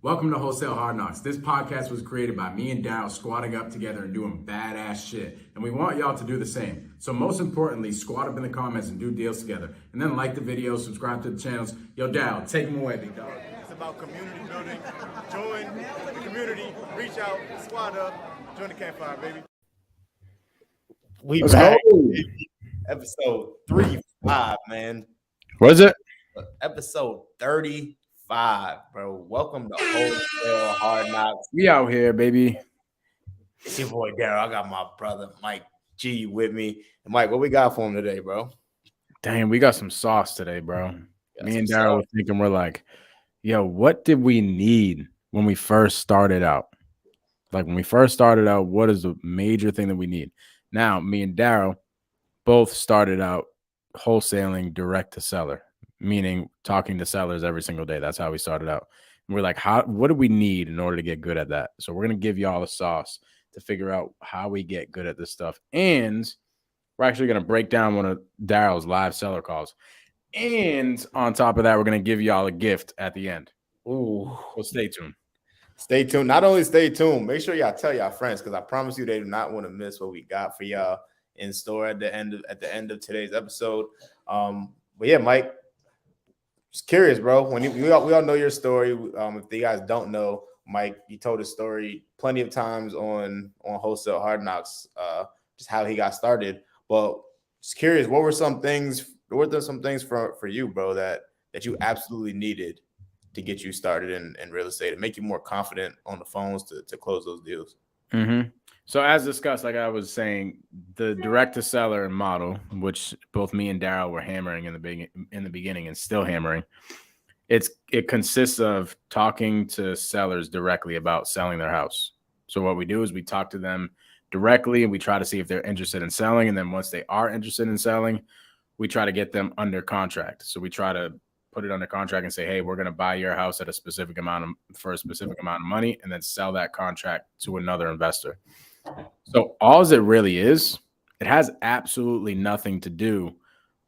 Welcome to Wholesale Hardknocks. This podcast was created by me and Daryll squatting up together and doing badass shit. And we want y'all to do the same. So most importantly, squat up in the comments and do deals together. And then like the video, subscribe to the channels. Yo, Daryll, take them away, big dog. It's about community building. Join the community, reach out, squat up, join the campfire, baby. We back. Episode 35, man. What is it? Episode 35, bro. Welcome to Wholesale Hardknocks. We out here, baby. It's your boy Daryl. I got my brother Mike G with me. And Mike, what we got for him today, bro? Damn, we got some sauce today, bro. Me and Daryl were thinking, we're like, yo, what did we need when we first started out? Like when we first started out, what is the major thing that we need? Now, me and Daryl both started out wholesaling direct to seller, meaning talking to sellers every single day. That's how we started out. And we're like, what do we need in order to get good at that? So we're going to give y'all a sauce to figure out how we get good at this stuff. And we're actually going to break down one of Daryl's live seller calls. And on top of that, we're going to give y'all a gift at the end. Ooh. So stay tuned. Stay tuned. Not only stay tuned, make sure y'all tell y'all friends, because I promise you they do not want to miss what we got for y'all in store at the end of today's episode. But yeah, Mike, just curious, bro. When we all know your story. If you guys don't know, Mike, you told his story plenty of times on Wholesale Hardknocks, just how he got started. But just curious, what were some things for you, bro, that you absolutely needed to get you started in real estate and make you more confident on the phones to close those deals? Mm-hmm. So as discussed, like I was saying, the direct to seller model, which both me and Daryl were hammering in the beginning and still hammering, it consists of talking to sellers directly about selling their house. So what we do is we talk to them directly and we try to see if they're interested in selling. And then once they are interested in selling, we try to get them under contract. So we try to put it under contract and say, hey, we're going to buy your house at a specific amount of money, and then sell that contract to another investor. So all it really is, it has absolutely nothing to do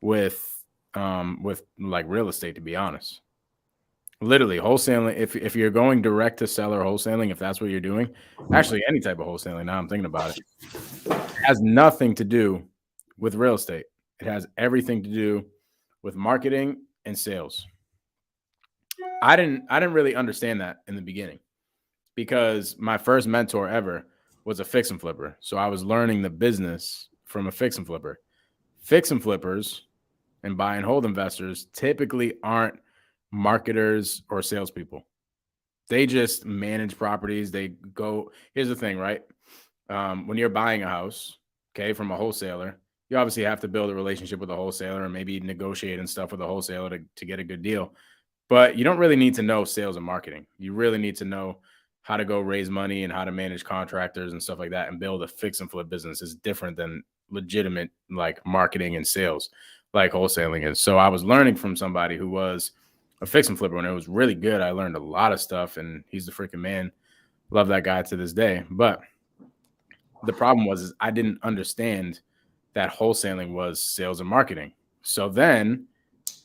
with like real estate, to be honest. Literally wholesaling, if you're going direct to seller wholesaling, if that's what you're doing, actually any type of wholesaling, now I'm thinking about it has nothing to do with real estate. It has everything to do with marketing and sales. I didn't really understand that in the beginning because my first mentor ever was a fix and flipper. So I was learning the business from a fix and flipper. Fix and flippers and buy and hold investors typically aren't marketers or salespeople. They just manage properties. They go, here's the thing, right? When you're buying a house, okay, from a wholesaler, you obviously have to build a relationship with a wholesaler and maybe negotiate and stuff with a wholesaler to get a good deal. But you don't really need to know sales and marketing. You really need to know how to go raise money and how to manage contractors and stuff like that and build a fix and flip business. Is different than legitimate like marketing and sales like wholesaling is. So I was learning from somebody who was a fix and flipper and it was really good. I learned a lot of stuff and he's the freaking man. Love that guy to this day. But the problem was I didn't understand that wholesaling was sales and marketing. So then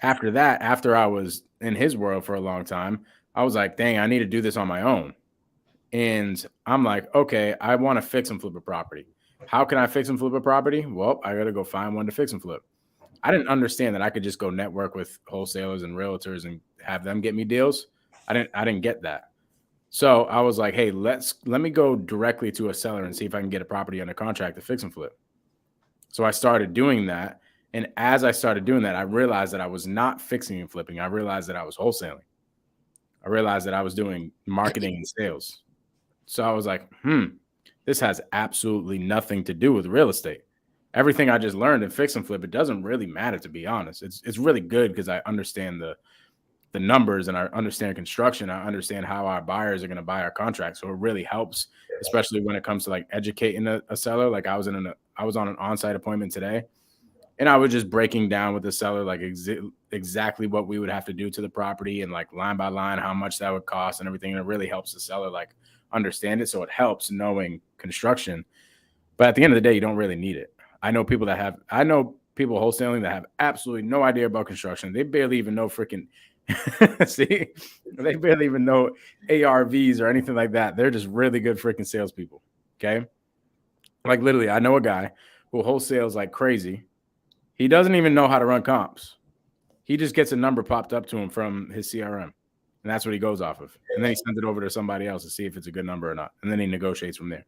after that, after I was in his world for a long time, I was like, dang, I need to do this on my own. And I'm like, okay, I want to fix and flip a property. How can I fix and flip a property? Well, I got to go find one to fix and flip. I didn't understand that I could just go network with wholesalers and realtors and have them get me deals. I didn't get that. So I was like, hey, let me go directly to a seller and see if I can get a property under contract to fix and flip. So I started doing that. And as I started doing that, I realized that I was not fixing and flipping. I realized that I was wholesaling. I realized that I was doing marketing and sales. So I was like, this has absolutely nothing to do with real estate. Everything I just learned in fix and flip, it doesn't really matter, to be honest. It's really good because I understand the numbers and I understand construction. I understand how our buyers are going to buy our contracts. So it really helps, especially when it comes to like educating a seller. Like I was on an on-site appointment today and I was just breaking down with the seller, like exactly what we would have to do to the property and like line by line, how much that would cost and everything. And it really helps the seller like understand it. So it helps knowing construction, but at the end of the day, you don't really need it. I know people wholesaling that have absolutely no idea about construction. They barely even know freaking See, they barely even know ARVs or anything like that. They're just really good freaking salespeople. Okay. Like literally, I know a guy who wholesales like crazy. He doesn't even know how to run comps. He just gets a number popped up to him from his CRM. And that's what he goes off of. And then he sends it over to somebody else to see if it's a good number or not. And then he negotiates from there.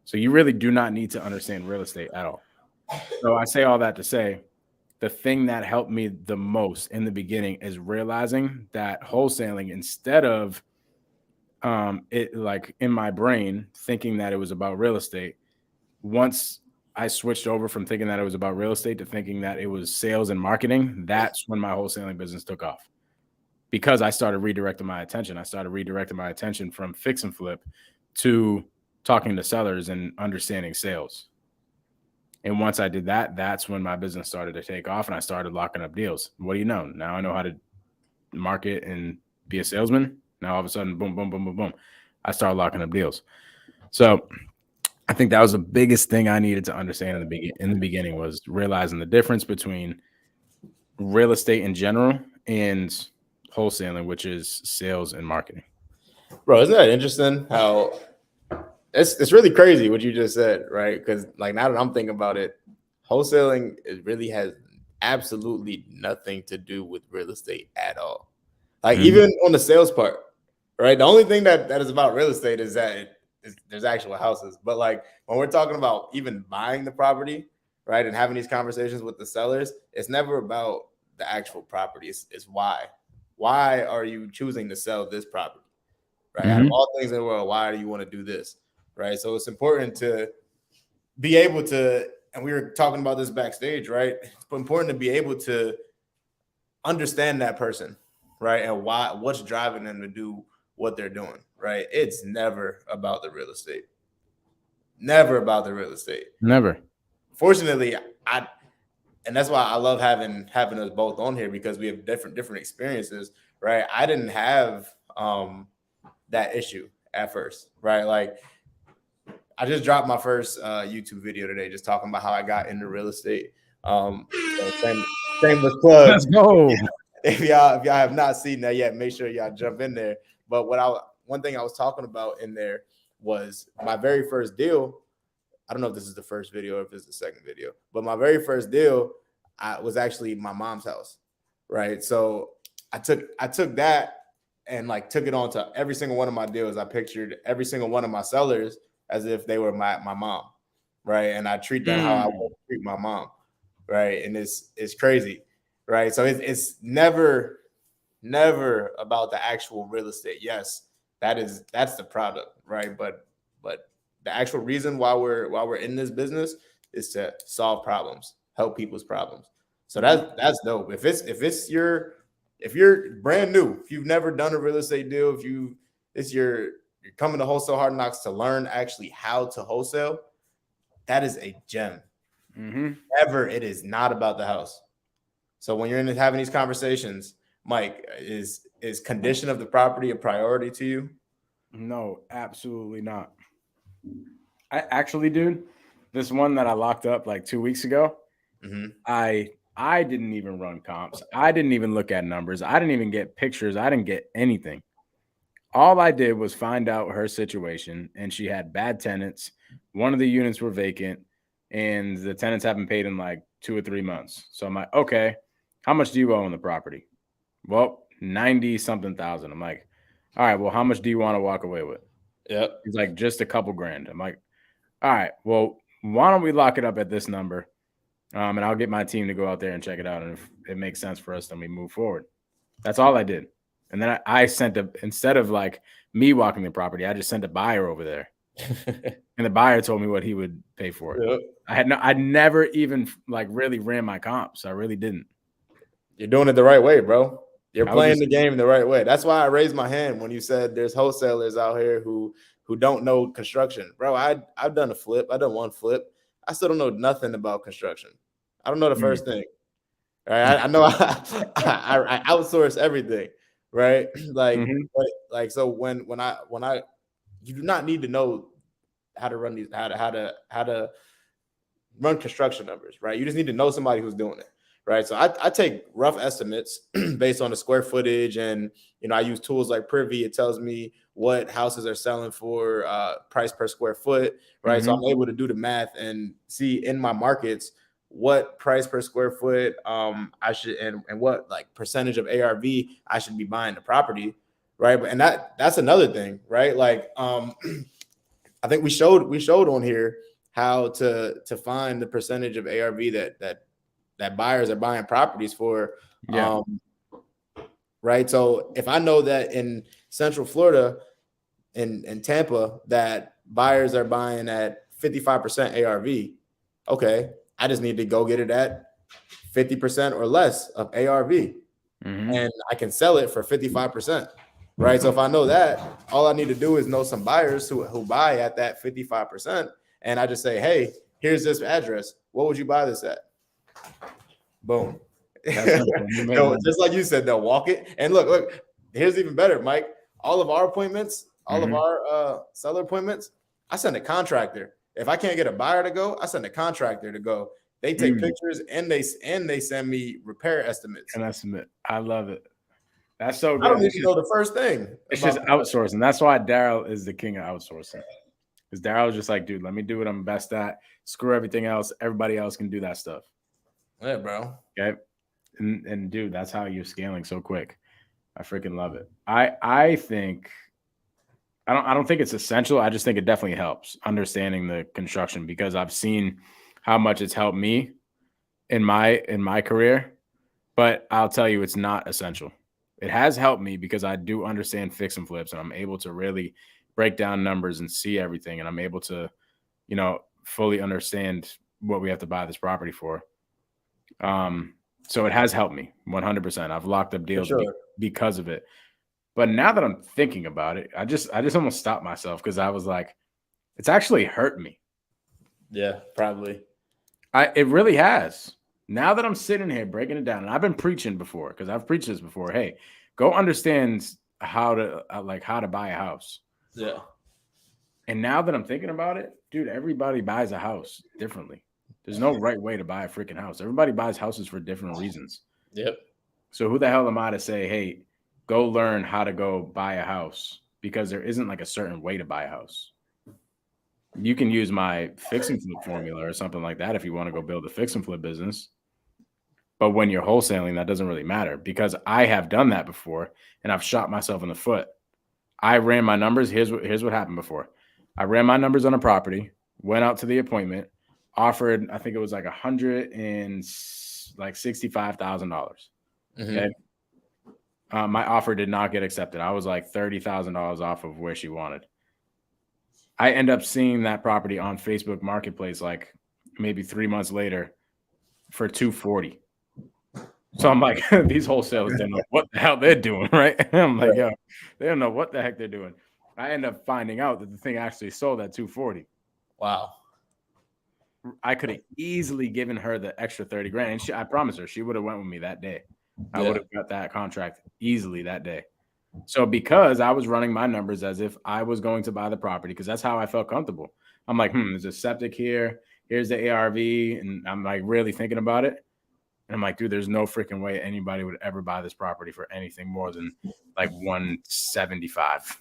So you really do not need to understand real estate at all. So I say all that to say, the thing that helped me the most in the beginning is realizing that wholesaling, instead of it like in my brain thinking that it was about real estate, once I switched over from thinking that it was about real estate to thinking that it was sales and marketing, that's when my wholesaling business took off. Because I started redirecting my attention. I started redirecting my attention from fix and flip to talking to sellers and understanding sales. And once I did that, that's when my business started to take off and I started locking up deals. What do you know? Now I know how to market and be a salesman. Now all of a sudden, boom, boom, boom, boom, boom, I started locking up deals. So I think that was the biggest thing I needed to understand in the beginning was realizing the difference between real estate in general and wholesaling, which is sales and marketing. Bro, isn't that interesting how it's really crazy what you just said, right? Because like now that I'm thinking about it, wholesaling really has absolutely nothing to do with real estate at all. Like even on the sales part, right? The only thing that is about real estate is that there's actual houses. But like when we're talking about even buying the property, right, and having these conversations with the sellers, it's never about the actual property. It's why. Why are you choosing to sell this property? Right? Out of all things in the world, why do you want to do this? Right. So it's important to be able to, and we were talking about this backstage, right? It's important to be able to understand that person, right? And what's driving them to do what they're doing, right? It's never about the real estate. Never about the real estate. Never. Fortunately, and that's why I love having us both on here because we have different experiences, right? I didn't have that issue at first, right? Like I just dropped my first YouTube video today, just talking about how I got into real estate. So shameless plug. Let's go. If y'all have not seen that yet, make sure y'all jump in there. But one thing I was talking about in there was my very first deal. I don't know if this is the first video or if this is the second video, but my very first deal was actually my mom's house, right? So I took that and like took it on to every single one of my deals. I pictured every single one of my sellers as if they were my mom, right? And I treat them how I would treat my mom, right? And it's crazy, right? So it's never about the actual real estate. Yes, that's the product, right? But the actual reason why we're in this business is to solve problems, help people's problems. So that's dope. If you're brand new, if you've never done a real estate deal, you're coming to Wholesale Hardknocks to learn actually how to wholesale, that is a gem. Ever, it is not about the house. So when you're having these conversations, Mike, is condition of the property a priority to you? No, absolutely not. I actually, dude, this one that I locked up like 2 weeks ago, I didn't even run comps. I didn't even look at numbers. I didn't even get pictures. I didn't get anything. All I did was find out her situation, and she had bad tenants. One of the units were vacant, and the tenants haven't paid in like 2 or 3 months. So I'm like, okay, how much do you owe on the property? Well, 90-something thousand. I'm like, all right, well, how much do you want to walk away with? Yep. He's like, just a couple grand. I'm like, all right, well, why don't we lock it up at this number? And I'll get my team to go out there and check it out. And if it makes sense for us, then we move forward. That's all I did. And then I sent instead of like me walking the property, I just sent a buyer over there. And the buyer told me what he would pay for it. Yep. I never even like really ran my comps. I really didn't. You're doing it the right way, bro. You're playing the game the right way. That's why I raised my hand when you said there's wholesalers out here who don't know construction. Bro, I've done a flip. I've done one flip. I still don't know nothing about construction. I don't know the first thing. Right? I know I outsource everything, right? Like, but so when I you do not need to know how to run how to run construction numbers, right? You just need to know somebody who's doing it, right? So I take rough estimates based on the square footage, and I use tools like Privy. It tells me what houses are selling for, price per square foot, right? So I'm able to do the math and see in my markets what price per square foot I should, and what like percentage of ARV I should be buying the property, right? And that's another thing, right? Like I think we showed on here how to find the percentage of ARV that buyers are buying properties for. Yeah. Right. So if I know that in Central Florida, in Tampa, that buyers are buying at 55% ARV, okay, I just need to go get it at 50% or less of ARV, and I can sell it for 55%. Right. So if I know that, all I need to do is know some buyers who buy at that 55%. And I just say, hey, here's this address. What would you buy this at? Boom. Just like you said, they'll walk it. And look, here's even better, Mike. All of our appointments, all of our seller appointments, I send a contractor. If I can't get a buyer to go, I send a contractor to go. They take pictures and they send me repair estimates. An estimate. I love it. That's so good. I don't even know the first thing. It's just outsourcing. That's why Daryll is the king of outsourcing. Because Daryl's just like, dude, let me do what I'm best at. Screw everything else. Everybody else can do that stuff. Yeah, bro. Okay. And dude, that's how you're scaling so quick. I freaking love it. I think I don't think it's essential. I just think it definitely helps understanding the construction, because I've seen how much it's helped me in my career. But I'll tell you, it's not essential. It has helped me because I do understand fix and flips, and I'm able to really break down numbers and see everything, and I'm able to, fully understand what we have to buy this property for. So it has helped me 100%. I've locked up deals because of it. But now that I'm thinking about it, I just almost stopped myself, because I was like, it's actually hurt me. Yeah, probably. It really has. Now that I'm sitting here breaking it down, and I've been preaching before, because I've preached this before. Hey, go understand how to buy a house. Yeah. And now that I'm thinking about it, dude, everybody buys a house differently. There's no right way to buy a freaking house. Everybody buys houses for different reasons. Yep. So who the hell am I to say, hey, go learn how to go buy a house? Because there isn't like a certain way to buy a house. You can use my fix and flip formula or something like that if you want to go build a fix and flip business. But when you're wholesaling, that doesn't really matter, because I have done that before and I've shot myself in the foot. I ran my numbers. Here's what happened before. I ran my numbers on a property, went out to the appointment, offered, I think it was like $165,000. Okay. My offer did not get accepted. I was like $30,000 off of where she wanted. I end up seeing that property on Facebook Marketplace like maybe 3 months later for $240,000. So I'm like, these wholesalers don't know what the hell they're doing, right? I'm like, yo, they don't know what the heck they're doing. I end up finding out that the thing actually sold at $240,000. Wow. I could have easily given her the extra $30,000, and I promise her she would have went with me that day. I would have got that contract easily that day. So because I was running my numbers as if I was going to buy the property, because that's how I felt comfortable. I'm like, there's a septic here. Here's the ARV. And I'm like really thinking about it. And I'm like, dude, there's no freaking way anybody would ever buy this property for anything more than like $175.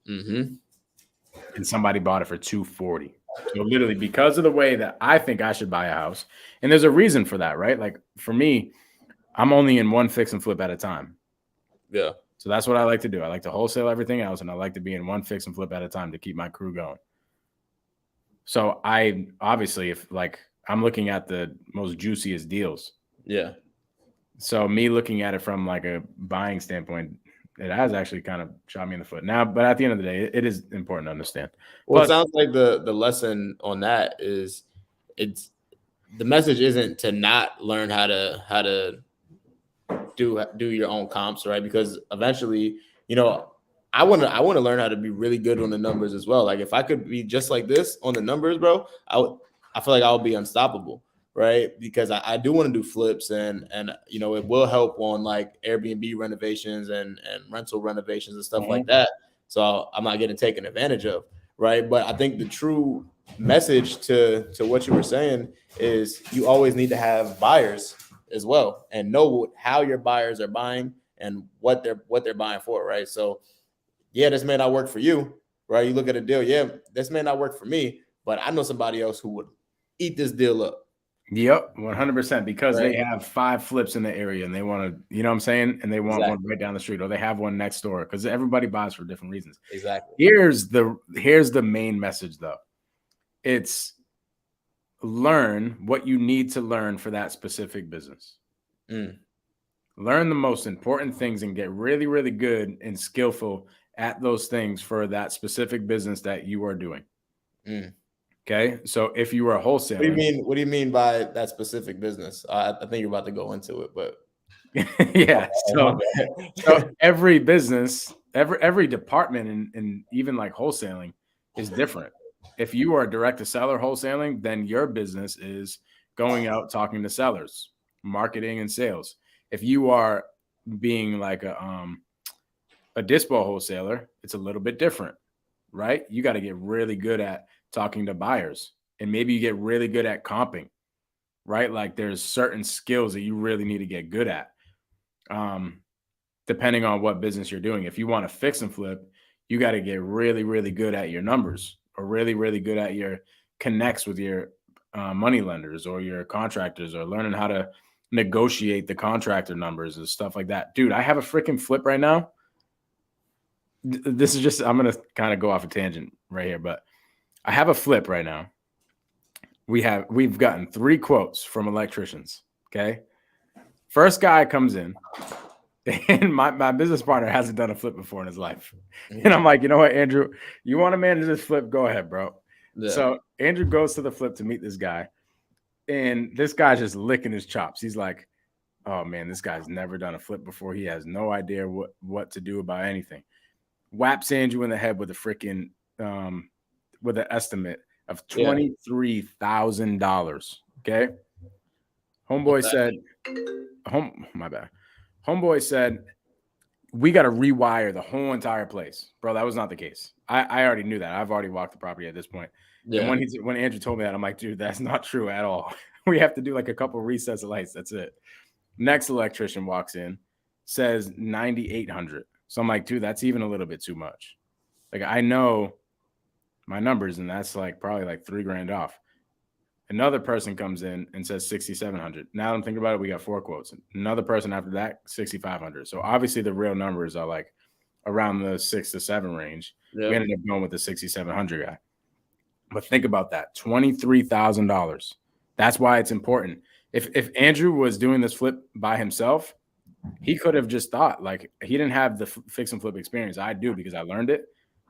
And somebody bought it for $240,000. So literally, because of the way that I think I should buy a house, and there's a reason for that, right? Like for me, I'm only in one fix and flip at a time. Yeah. So that's what I like to do. I like to wholesale everything else, and I like to be in one fix and flip at a time to keep my crew going. So I obviously, if like I'm looking at the most juiciest deals. Yeah. So me looking at it from like a buying standpoint, it has actually kind of shot me in the foot now. But at the end of the day, it is important to understand. Well, it sounds like the lesson on that is the message isn't to not learn how to do your own comps, right? Because eventually, I want to learn how to be really good on the numbers as well. Like if I could be just like this on the numbers, bro, I feel like I'll be unstoppable, right? Because I do want to do flips and it will help on like Airbnb renovations and rental renovations and stuff like that. So I'm not getting taken advantage of, right? But I think the true message to what you were saying is you always need to have buyers as well and know how your buyers are buying and what they're buying for, right? So yeah, this may not work for you, right? You look at a deal, yeah, this may not work for me, but I know somebody else who would eat this deal up. Yep, 100%, because Right. they have 5 flips in the area and they want to, you know what I'm saying? And they want one right down the street, or they have one next door, because everybody buys for different reasons. Exactly. Here's the main message though. It's learn what you need to learn for that specific business. Learn the most important things and get really, really good and skillful at those things for that specific business that you are doing. Okay, so if you are wholesaling, what do you mean by that specific business? I think you're about to go into it, but yeah. So every business, every department, and even like wholesaling is different. If you are direct to seller wholesaling, then your business is going out talking to sellers, marketing and sales. If you are being like a dispo wholesaler, it's a little bit different, right? You got to get really good at talking to buyers, and maybe you get really good at comping, right? Like there's certain skills that you really need to get good at, depending on what business you're doing. If you want to fix and flip, you got to get really, really good at your numbers, or really, really good at your connects with your money lenders or your contractors, or learning how to negotiate the contractor numbers and stuff like that. Dude, I have a freaking flip right now. This is just, I'm going to kind of go off a tangent right here, but I have a flip right now. We've gotten 3 quotes from electricians. Okay. First guy comes in, and my business partner hasn't done a flip before in his life. And I'm like, you know what, Andrew, you want to manage this flip? Go ahead, bro. Yeah. So Andrew goes to the flip to meet this guy. And this guy's just licking his chops. He's like, oh man, this guy's never done a flip before. He has no idea what to do about anything. Whaps Andrew in the head with a freaking with an estimate of $23,000. Okay. Homeboy said, Homeboy said, we got to rewire the whole entire place. Bro, that was not the case. I already knew that. I've already walked the property at this point. Yeah. And when Andrew told me that, I'm like, dude, that's not true at all. We have to do like a couple of resets of lights. That's it. Next electrician walks in, says $9,800. So I'm like, dude, that's even a little bit too much. Like, I know my numbers, and that's like probably like $3,000 off. Another person comes in and says $6,700. Now I'm thinking about it, we got 4 quotes. Another person after that, $6,500. So obviously the real numbers are like around the 6 to 7 range. Yep. We ended up going with the $6,700 guy. But think about that, $23,000. That's why it's important. If Andrew was doing this flip by himself, he could have just thought, like, he didn't have the fix and flip experience. I do, because I learned it.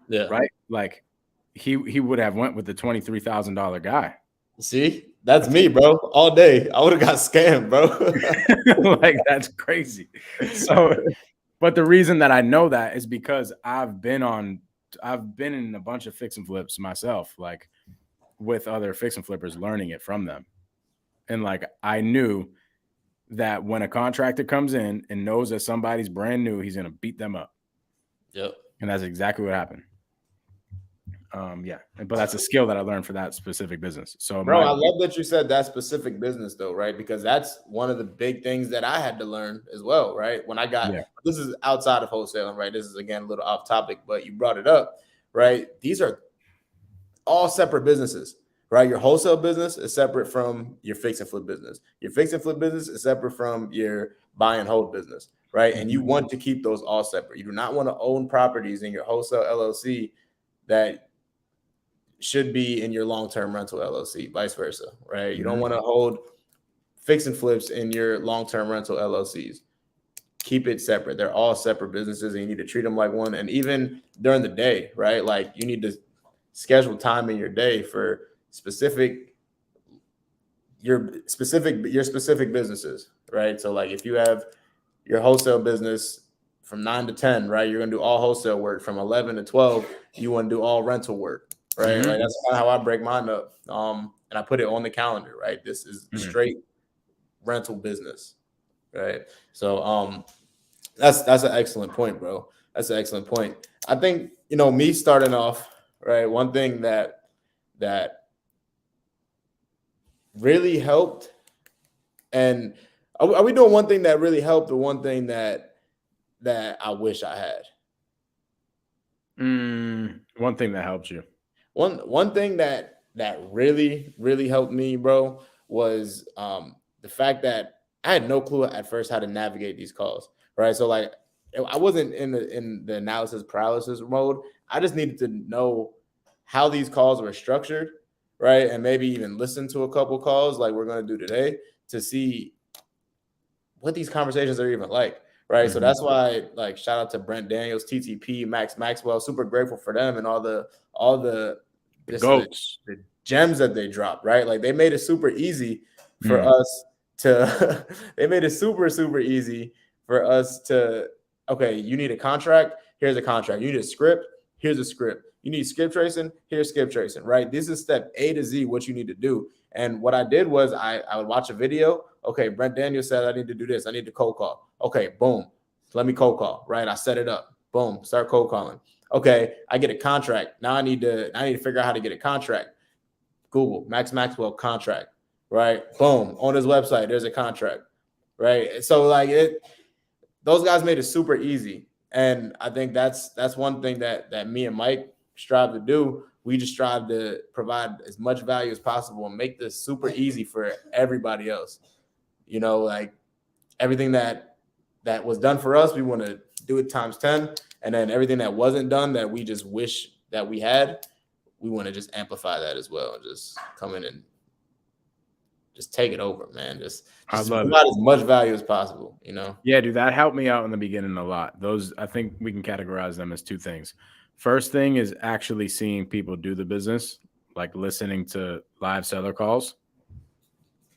Yeah. Right. Like he would have went with the $23,000 guy. See, that's me, bro. All day. I would have got scammed, bro. Like, that's crazy. So, but the reason that I know that is because I've been in a bunch of fix and flips myself, like with other fix and flippers, learning it from them. And like, I knew that when a contractor comes in and knows that somebody's brand new, he's going to beat them up. Yep. And that's exactly what happened. Yeah, but that's a skill that I learned for that specific business. So, bro, I love that you said that specific business, though, right? Because that's one of the big things that I had to learn as well, right? When I got this is outside of wholesaling, right? This is again a little off topic, but you brought it up, right? These are all separate businesses, right? Your wholesale business is separate from your fix and flip business. Your fix and flip business is separate from your buy and hold business, right? And you want to keep those all separate. You do not want to own properties in your wholesale LLC that should be in your long-term rental LLC, vice versa, right? You don't want to hold fix and flips in your long-term rental LLCs. Keep it separate. They're all separate businesses, and you need to treat them like one. And even during the day, right? Like, you need to schedule time in your day for your specific businesses, right? So like, if you have your wholesale business from 9 to 10, right? You're going to do all wholesale work. From 11 to 12, you want to do all rental work. Right. Right. That's kind of how I break mine up. And I put it on the calendar. Right. This is straight rental business. Right. So that's an excellent point, bro. That's an excellent point. I think, me starting off, right, one thing that really helped, and Are we doing one thing that really helped or one thing that I wish I had? One thing that helps you. One thing that really, really helped me, bro, was the fact that I had no clue at first how to navigate these calls. Right. So like I wasn't in the analysis paralysis mode. I just needed to know how these calls were structured, right? And maybe even listen to a couple calls like we're going to do today to see what these conversations are even like, right? So that's why, like, shout out to Brent Daniels, TTP, Max Maxwell. Super grateful for them and all the goats, the gems that they dropped, right? Like they made it super easy for us to. They made it super easy for us to. Okay, you need a contract. Here's a contract. You need a script. Here's a script. You need skip tracing. Here's skip tracing, right? This is step A to Z, what you need to do. And what I did was I would watch a video. Okay, Brent Daniels said I need to do this. I need to cold call. Okay, boom. Let me cold call, right? I set it up. Boom. Start cold calling. Okay, I get a contract. Now I need to figure out how to get a contract. Google Max Maxwell contract, right? Boom. On his website, there's a contract, right? So like those guys made it super easy. And I think that's one thing that me and Mike strive to do. We just strive to provide as much value as possible and make this super easy for everybody else. You know, like everything that was done for us, we want to do it times 10. And then everything that wasn't done that we just wish that we had, we want to just amplify that as well. Just come in and just take it over, man. Just provide as much value as possible, you know? Yeah, dude, that helped me out in the beginning a lot. Those, I think we can categorize them as two things. First thing is actually seeing people do the business, like listening to live seller calls,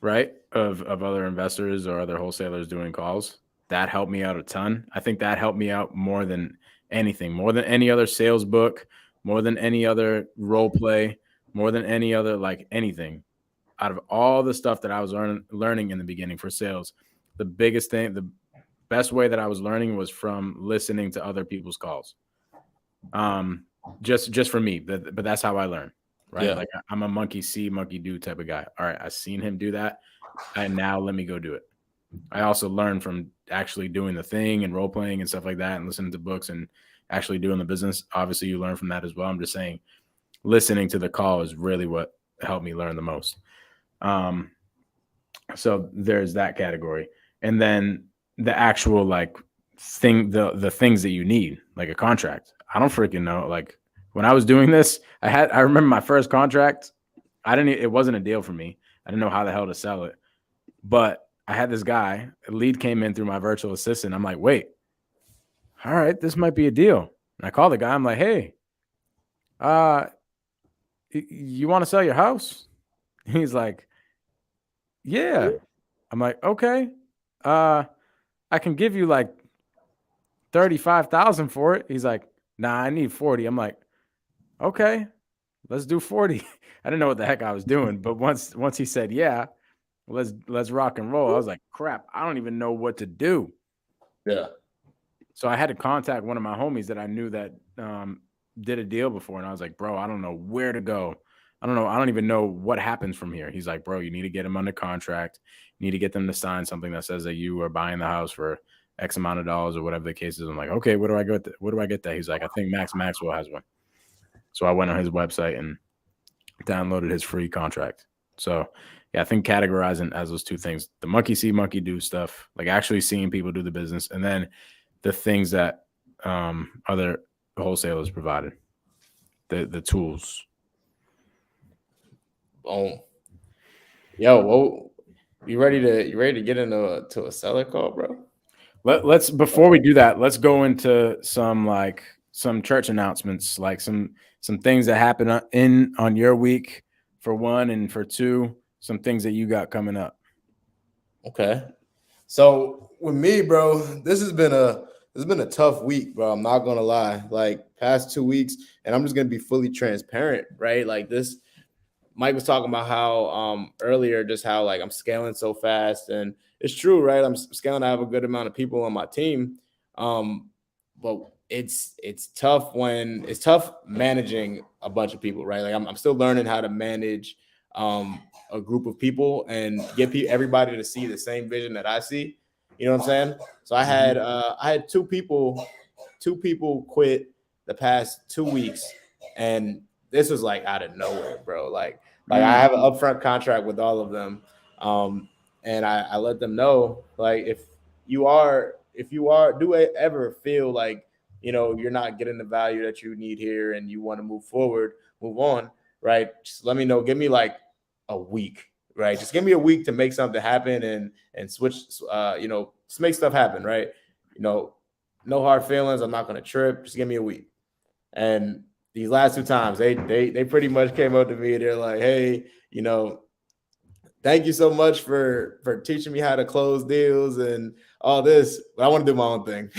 right? Of other investors or other wholesalers doing calls. That helped me out a ton. I think that helped me out more than anything, more than any other sales book, more than any other role play, more than any other, like anything. Out of all the stuff that I was learning in the beginning for sales, the biggest thing, the best way that I was learning was from listening to other people's calls. Just for me, but that's how I learn, right? Yeah. Like I'm a monkey see, monkey do type of guy. All right, I've seen him do that, and now let me go do it. I also learned from actually doing the thing and role playing and stuff like that, and listening to books and actually doing the business. Obviously, you learn from that as well. I'm just saying, listening to the call is really what helped me learn the most. So there's that category, and then the actual like thing, the things that you need, like a contract. I don't freaking know. Like when I was doing this, I remember my first contract. It wasn't a deal for me. I didn't know how the hell to sell it, but I had this guy, a lead came in through my virtual assistant. I'm like, wait, all right, this might be a deal. And I called the guy. I'm like, hey, you want to sell your house? He's like, yeah. I'm like, okay. I can give you like 35,000 for it. He's like, nah, I need 40. I'm like, okay, let's do 40. I didn't know what the heck I was doing, but once he said, yeah, let's rock and roll. I was like, crap, I don't even know what to do. Yeah. So I had to contact one of my homies that I knew that did a deal before. And I was like, bro, I don't know where to go. I don't know. I don't even know what happens from here. He's like, bro, you need to get them under contract. You need to get them to sign something that says that you are buying the house for X amount of dollars or whatever the case is. I'm like, okay, where do I get that? He's like, I think Max Maxwell has one. So I went on his website and downloaded his free contract. So yeah, I think categorizing as those two things, the monkey see, monkey do stuff, like actually seeing people do the business, and then the things that other wholesalers provided, the tools. Boom. Yo, whoa. You ready to get into a seller call, bro? Let's before we do that, let's go into some church announcements, like some things that happen on your week for one, and for two, some things that you got coming up. Okay. So with me, bro, this has been a tough week, bro. I'm not gonna lie. Like past 2 weeks, and I'm just gonna be fully transparent, right? Like this, Mike was talking about how earlier, just how like I'm scaling so fast, and it's true, right? I'm scaling. I have a good amount of people on my team, but it's tough managing a bunch of people, right? Like I'm still learning how to manage a group of people and get everybody to see the same vision that I see. You know what I'm saying? So I had two people quit the past 2 weeks, and this was like out of nowhere, bro. Like I have an upfront contract with all of them, and I let them know, like, if you do ever feel like, you know, you're not getting the value that you need here and you want to move on, right? Just let me know. Give me like a week, right? Just give me a week to make something happen and switch, just make stuff happen, right? You know, no hard feelings. I'm not going to trip. Just give me a week. And these last 2 times, they pretty much came up to me. They're like, hey, you know, thank you so much for teaching me how to close deals and all this, but I want to do my own thing.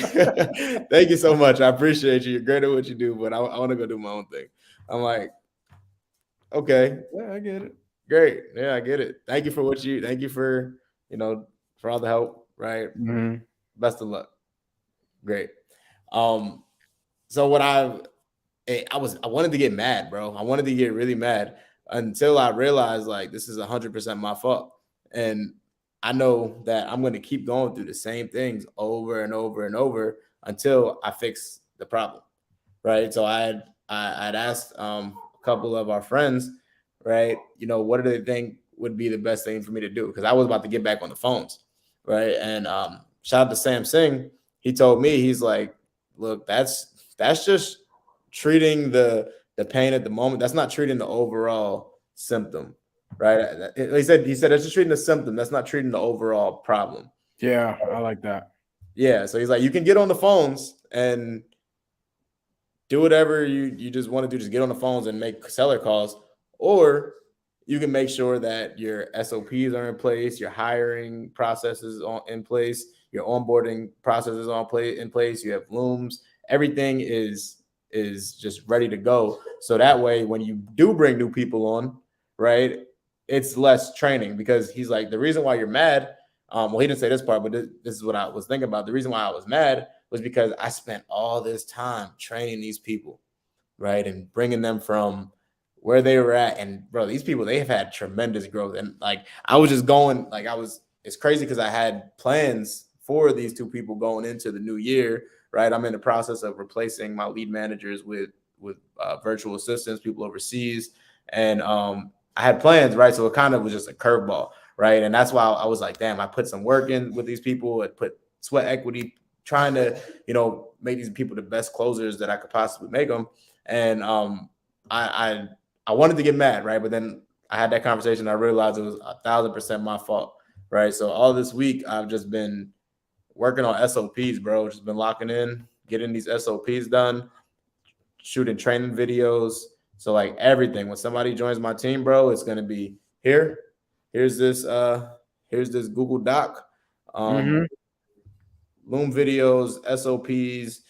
Thank you so much. I appreciate you. You're great at what you do, but I want to go do my own thing. I'm like, okay, yeah, I get it. Great. Yeah, I get it. Thank you for for all the help, right? Mm-hmm. Best of luck. Great. So what I wanted to get mad, bro. I wanted to get really mad until I realized, like, this is 100% my fault. And I know that I'm going to keep going through the same things over and over and over until I fix the problem, right? So I'd asked a couple of our friends, right, you know, what do they think would be the best thing for me to do? Because I was about to get back on the phones, right? And shout out to Sam Singh. He told me, he's like, look, that's just treating the pain at the moment. That's not treating the overall symptom, right? He said that's just treating the symptom. That's not treating the overall problem. Yeah, I like that. Yeah, so he's like, you can get on the phones and do whatever you just want to do. Just get on the phones and make seller calls, or you can make sure that your SOPs are in place, your hiring processes in place, your onboarding processes in place. You have looms. Everything is just ready to go. So that way, when you do bring new people on, right, it's less training. Because he's like, the reason why you're mad, well, he didn't say this part, but this is what I was thinking about. The reason why I was mad was because I spent all this time training these people, right, and bringing them from where they were at. And bro, these people, they have had tremendous growth. And like, I was just going, like, it's crazy because I had plans for these 2 people going into the new year, right? I'm in the process of replacing my lead managers with virtual assistants, people overseas. And I had plans, right? So it kind of was just a curveball, right? And that's why I was like, damn, I put some work in with these people. I put sweat equity trying to, you know, make these people the best closers that I could possibly make them. And I wanted to get mad, right? But then I had that conversation. I realized it was 1,000% my fault, right? So all this week, I've just been working on SOPs, bro. Just been locking in, getting these SOPs done, shooting training videos. So like everything, when somebody joins my team, bro, it's gonna be here's this Google Doc, Loom videos, SOPs,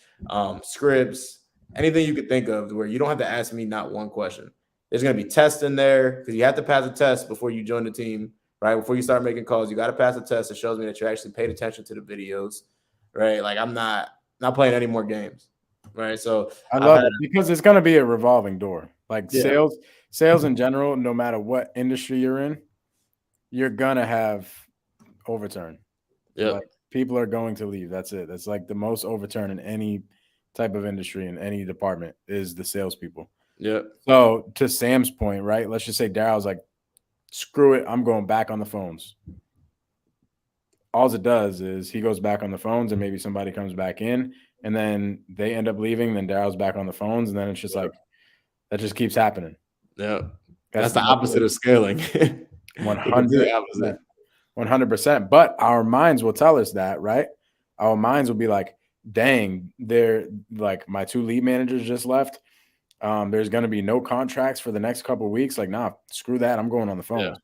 scripts, anything you could think of where you don't have to ask me not one question. There's going to be tests in there because you have to pass a test before you join the team, right? Before you start making calls, you got to pass a test that shows me that you actually paid attention to the videos, right? Like, I'm not playing any more games, right? So I love it because it's going to be a revolving door. Like, yeah. sales in general, no matter what industry you're in, you're going to have overturn. Yeah. Like, people are going to leave. That's it. That's like the most overturn in any type of industry, in any department, is the salespeople. Yeah. So to Sam's point, right? Let's just say Daryl's like, screw it, I'm going back on the phones. All it does is he goes back on the phones and maybe somebody comes back in and then they end up leaving. Then Daryl's back on the phones. And then it's just like, that just keeps happening. Yeah. That's the opposite of scaling. 100%. 100%. But our minds will tell us that, right? Our minds will be like, dang, they're like, my 2 lead managers just left. There's going to be no contracts for the next couple of weeks. Like, nah, screw that. I'm going on the phone.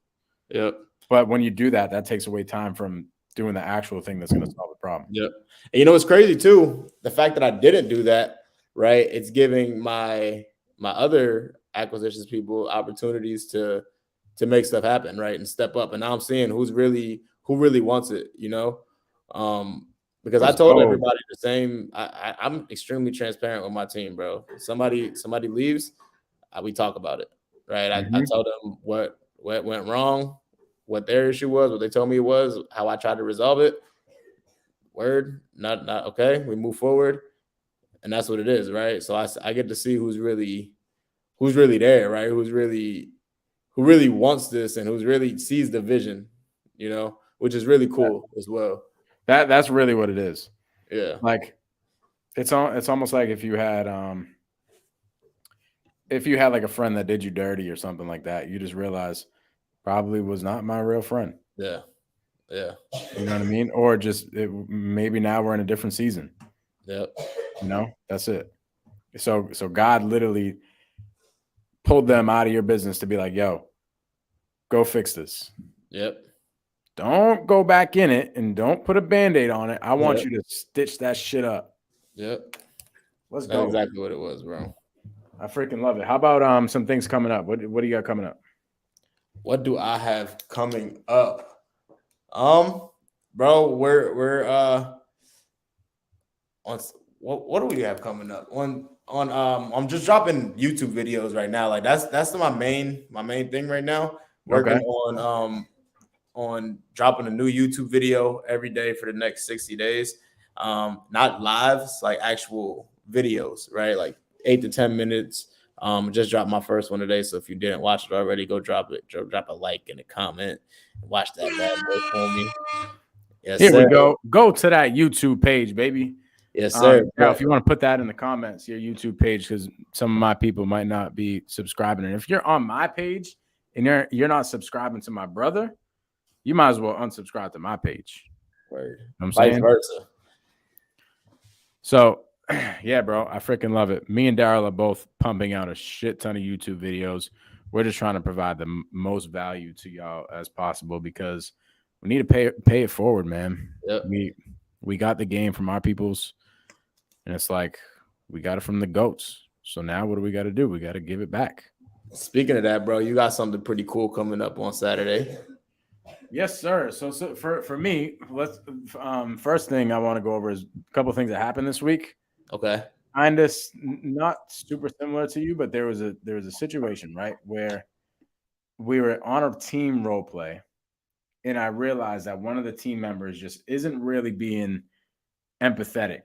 Yeah. But when you do that, that takes away time from doing the actual thing that's going to solve the problem. Yep. And you know what's crazy too? The fact that I didn't do that, right? It's giving my other acquisitions people opportunities to make stuff happen, right? And step up. And now I'm seeing who really wants it, you know? Because I told everybody the same. I'm extremely transparent with my team, bro. If somebody leaves, we talk about it, right? I tell them what what went wrong, what their issue was, what they told me it was, how I tried to resolve it. Word, not okay. We move forward, and that's what it is, right? So I get to see who's really there, right? Who really wants this and who's really sees the vision, which is really cool as well. That's really what it is. Yeah. Like it's almost like if you had like a friend that did you dirty or something like that, you just realize probably was not my real friend. Yeah. Yeah. You know what I mean? Or just maybe now we're in a different season. Yep. That's it. So God literally pulled them out of your business to be like, yo, go fix this. Yep. Don't go back in it and don't put a Band-Aid on it. I want you to stitch that shit up. Yep. Let's That's go. exactly what it was, bro. I freaking love it. How about some things coming up? What do you got coming up? What do I have coming up? Bro, we're on what do we have coming up? I'm just dropping YouTube videos right now. Like that's my main thing right now. Working on dropping a new YouTube video every day for the next 60 days. Not lives, like actual videos, right? Like 8 to 10 minutes. Just dropped my first one today. So if you didn't watch it already, go drop it. Drop a like and a comment. Watch that bad boy for me. Yes, Here sir. we go. Go to that YouTube page, baby. Yes, sir. Now, if you want to put that in the comments, your YouTube page, because some of my people might not be subscribing. And if you're on my page and you're not subscribing to my brother, you might as well unsubscribe to my page. Word. You know what I'm Vice saying? versa. So, yeah, bro, I freaking love it. Me and Daryl are both pumping out a shit ton of YouTube videos. We're just trying to provide the most value to y'all as possible because we need to pay it forward, man. Yep. We got the game from our peoples, and it's like we got it from the GOATs. So now what do we got to do? We got to give it back. Speaking of that, bro, you got something pretty cool coming up on Saturday. Yes, sir. So for me, let's first thing I want to go over is a couple of things that happened this week. Okay. Kind of not super similar to you, but there was a situation, right, where we were on a team role play, and I realized that one of the team members just isn't really being empathetic.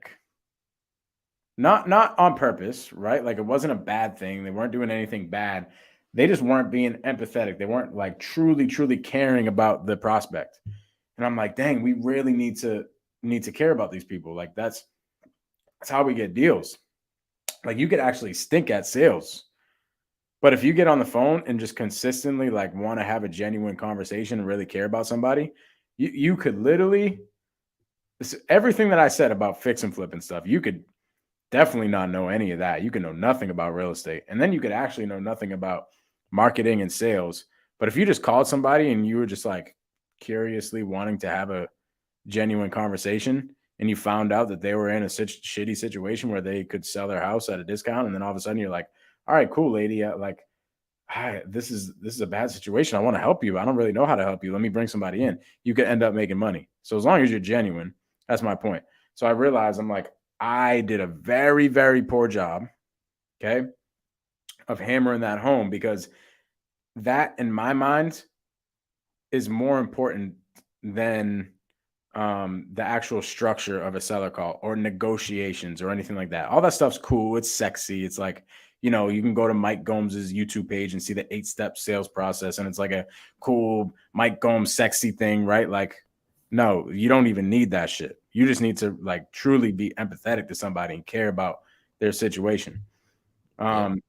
Not on purpose, right? Like it wasn't a bad thing. They weren't doing anything bad. They just weren't being empathetic. They weren't like truly caring about the prospect. And I'm like, dang, we really need to care about these people. Like that's how we get deals. Like you could actually stink at sales. But if you get on the phone and just consistently like want to have a genuine conversation and really care about somebody, you could literally everything that I said about fix and flip and stuff, you could definitely not know any of that. You can know nothing about real estate. And then you could actually know nothing about marketing and sales. But if you just called somebody and you were just like curiously wanting to have a genuine conversation and you found out that they were in a shitty situation where they could sell their house at a discount, and then all of a sudden you're like, all right, cool, lady. Like, hi, this is a bad situation. I want to help you. I don't really know how to help you. Let me bring somebody in. You could end up making money. So as long as you're genuine, that's my point. So I realized I'm like, I did a very, very poor job, okay, of hammering that home, because that, in my mind, is more important than the actual structure of a seller call or negotiations or anything like that. All that stuff's cool. It's sexy. It's like, you can go to Mike Gomes' YouTube page and see the 8-step sales process, and it's like a cool Mike Gomes sexy thing, right? Like, no, you don't even need that shit. You just need to like truly be empathetic to somebody and care about their situation.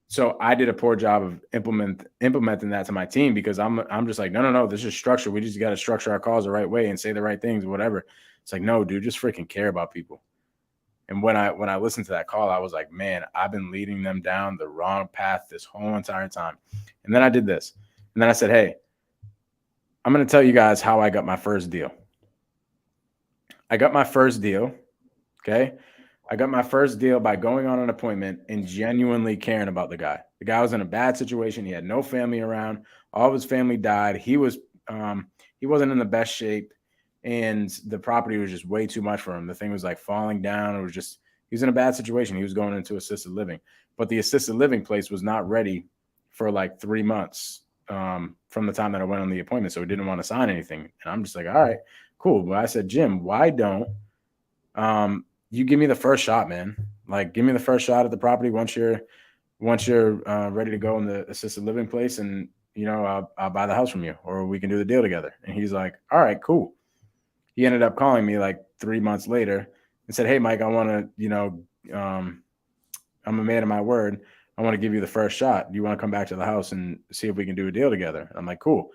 So I did a poor job of implementing that to my team, because I'm just like, no, this is structure. We just got to structure our calls the right way and say the right things, whatever. It's like, no, dude, just freaking care about people. And when I listened to that call, I was like, man, I've been leading them down the wrong path this whole entire time. And then I did this. And then I said, hey, I'm going to tell you guys how I got my first deal. I got my first deal. Okay. I got my first deal by going on an appointment and genuinely caring about the guy. The guy was in a bad situation. He had no family around. All of his family died. He wasn't in the best shape, and the property was just way too much for him. The thing was like falling down. He was in a bad situation. He was going into assisted living, but the assisted living place was not ready for like 3 months from the time that I went on the appointment. So he didn't want to sign anything. And I'm just like, all right, cool. But I said, Jim, why don't you give me the first shot, man? Like, give me the first shot at the property once you're ready to go in the assisted living place, and I'll buy the house from you, or we can do the deal together. And he's like, all right, cool. He ended up calling me like 3 months later and said, hey, Mike, I want to, I'm a man of my word. I want to give you the first shot. Do you want to come back to the house and see if we can do a deal together? I'm like, cool.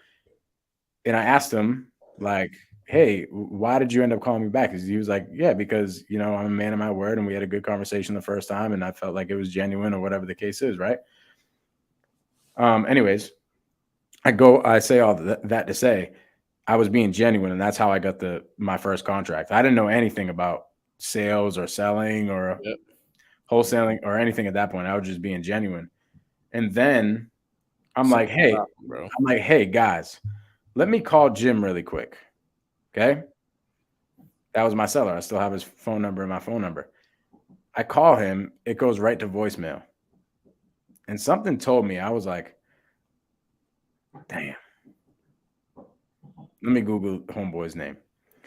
And I asked him, like, hey, why did you end up calling me back? He was like, yeah, because, I'm a man of my word, and we had a good conversation the first time, and I felt like it was genuine, or whatever the case is, right? Anyways, I say all that to say I was being genuine, and that's how I got my first contract. I didn't know anything about sales or selling or wholesaling or anything at that point. I was just being genuine. And then I'm like, hey, guys, let me call Jim really quick. Okay. That was my seller. I still have his phone number and my phone number. I call him. It goes right to voicemail. And something told me, I was like, damn. Let me Google homeboy's name.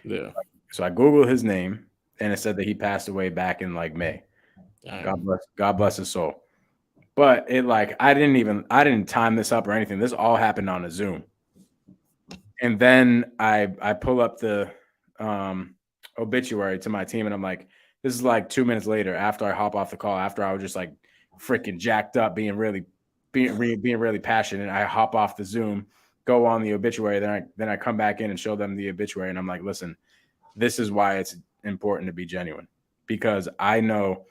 Yeah. So I Googled his name, and it said that he passed away back in like May. God bless his soul. But I didn't time this up or anything. This all happened on a Zoom. And then I pull up the obituary to my team, and I'm like, this is like 2 minutes later after I hop off the call, after I was just like freaking jacked up, being really passionate. I hop off the Zoom, go on the obituary, then I come back in and show them the obituary, and I'm like, listen, this is why it's important to be genuine, because I know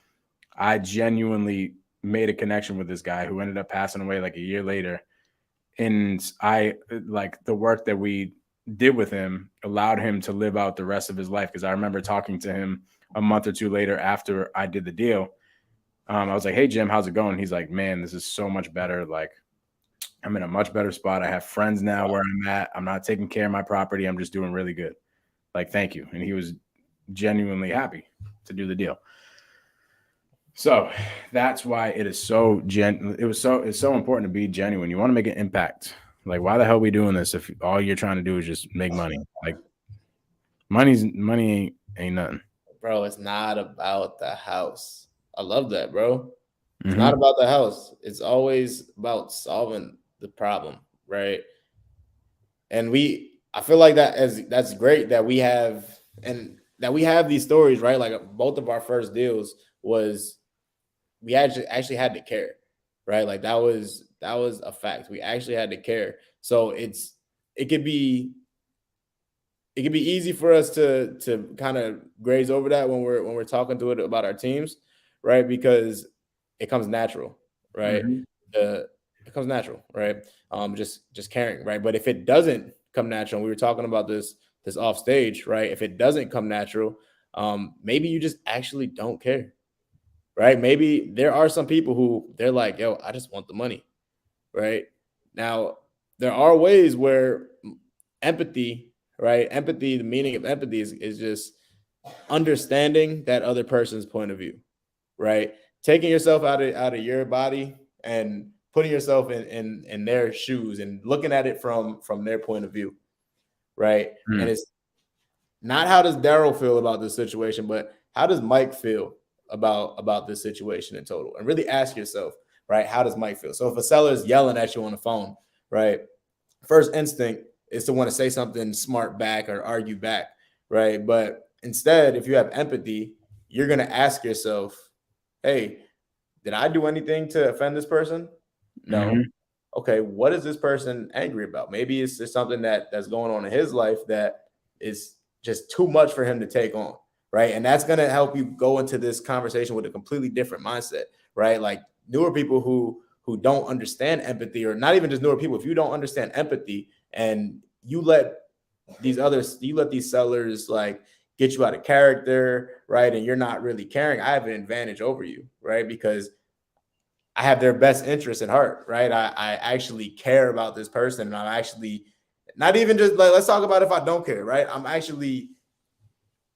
I genuinely made a connection with this guy who ended up passing away like a year later. And I like the work that we did with him allowed him to live out the rest of his life. Because I remember talking to him a month or two later after I did the deal. I was like, hey, Jim, how's it going? He's like, man, this is so much better. Like, I'm in a much better spot. I have friends now where I'm at. I'm not taking care of my property. I'm just doing really good. Like, thank you. And he was genuinely happy to do the deal. So that's why it is so it's so important to be genuine. You want to make an impact. Like, why the hell are we doing this if all you're trying to do is just make money? Like, money ain't nothing. Bro, it's not about the house. I love that, bro. It's not about the house. It's always about solving the problem, right? And I feel like that's great that we have these stories, right? Like, both of our first deals was we actually had to care, right? Like, that was a fact. We actually had to care. So it could be easy for us to kind of graze over that when we're talking to it about our teams, right? Because it comes natural, right? It comes natural, right? Just caring, right? But if it doesn't come natural, we were talking about this off stage, right? If it doesn't come natural, maybe you just actually don't care. Right? Maybe there are some people who they're like, yo, I just want the money. Right? Now, there are ways where empathy, right? Empathy, the meaning of empathy is just understanding that other person's point of view, right? Taking yourself out of your body and putting yourself in their shoes and looking at it from their point of view, right? And it's not how does Daryll feel about this situation, but how does Mike feel about this situation in total? And really ask yourself, right, how does Mike feel? So if a seller is yelling at you on the phone, right, first instinct is to want to say something smart back or argue back, right? But instead, if you have empathy, you're going to ask yourself, hey, did I do anything to offend this person? No. Okay, what is this person angry about? Maybe it's just something that's going on in his life that is just too much for him to take on. Right. And that's going to help you go into this conversation with a completely different mindset. Right. Like, newer people who don't understand empathy, or not even just newer people, if you don't understand empathy and you let these sellers like get you out of character, right, and you're not really caring, I have an advantage over you, right? Because I have their best interest at heart, right? I actually care about this person, and I'm actually not even just like, let's talk about if I don't care, right? I'm actually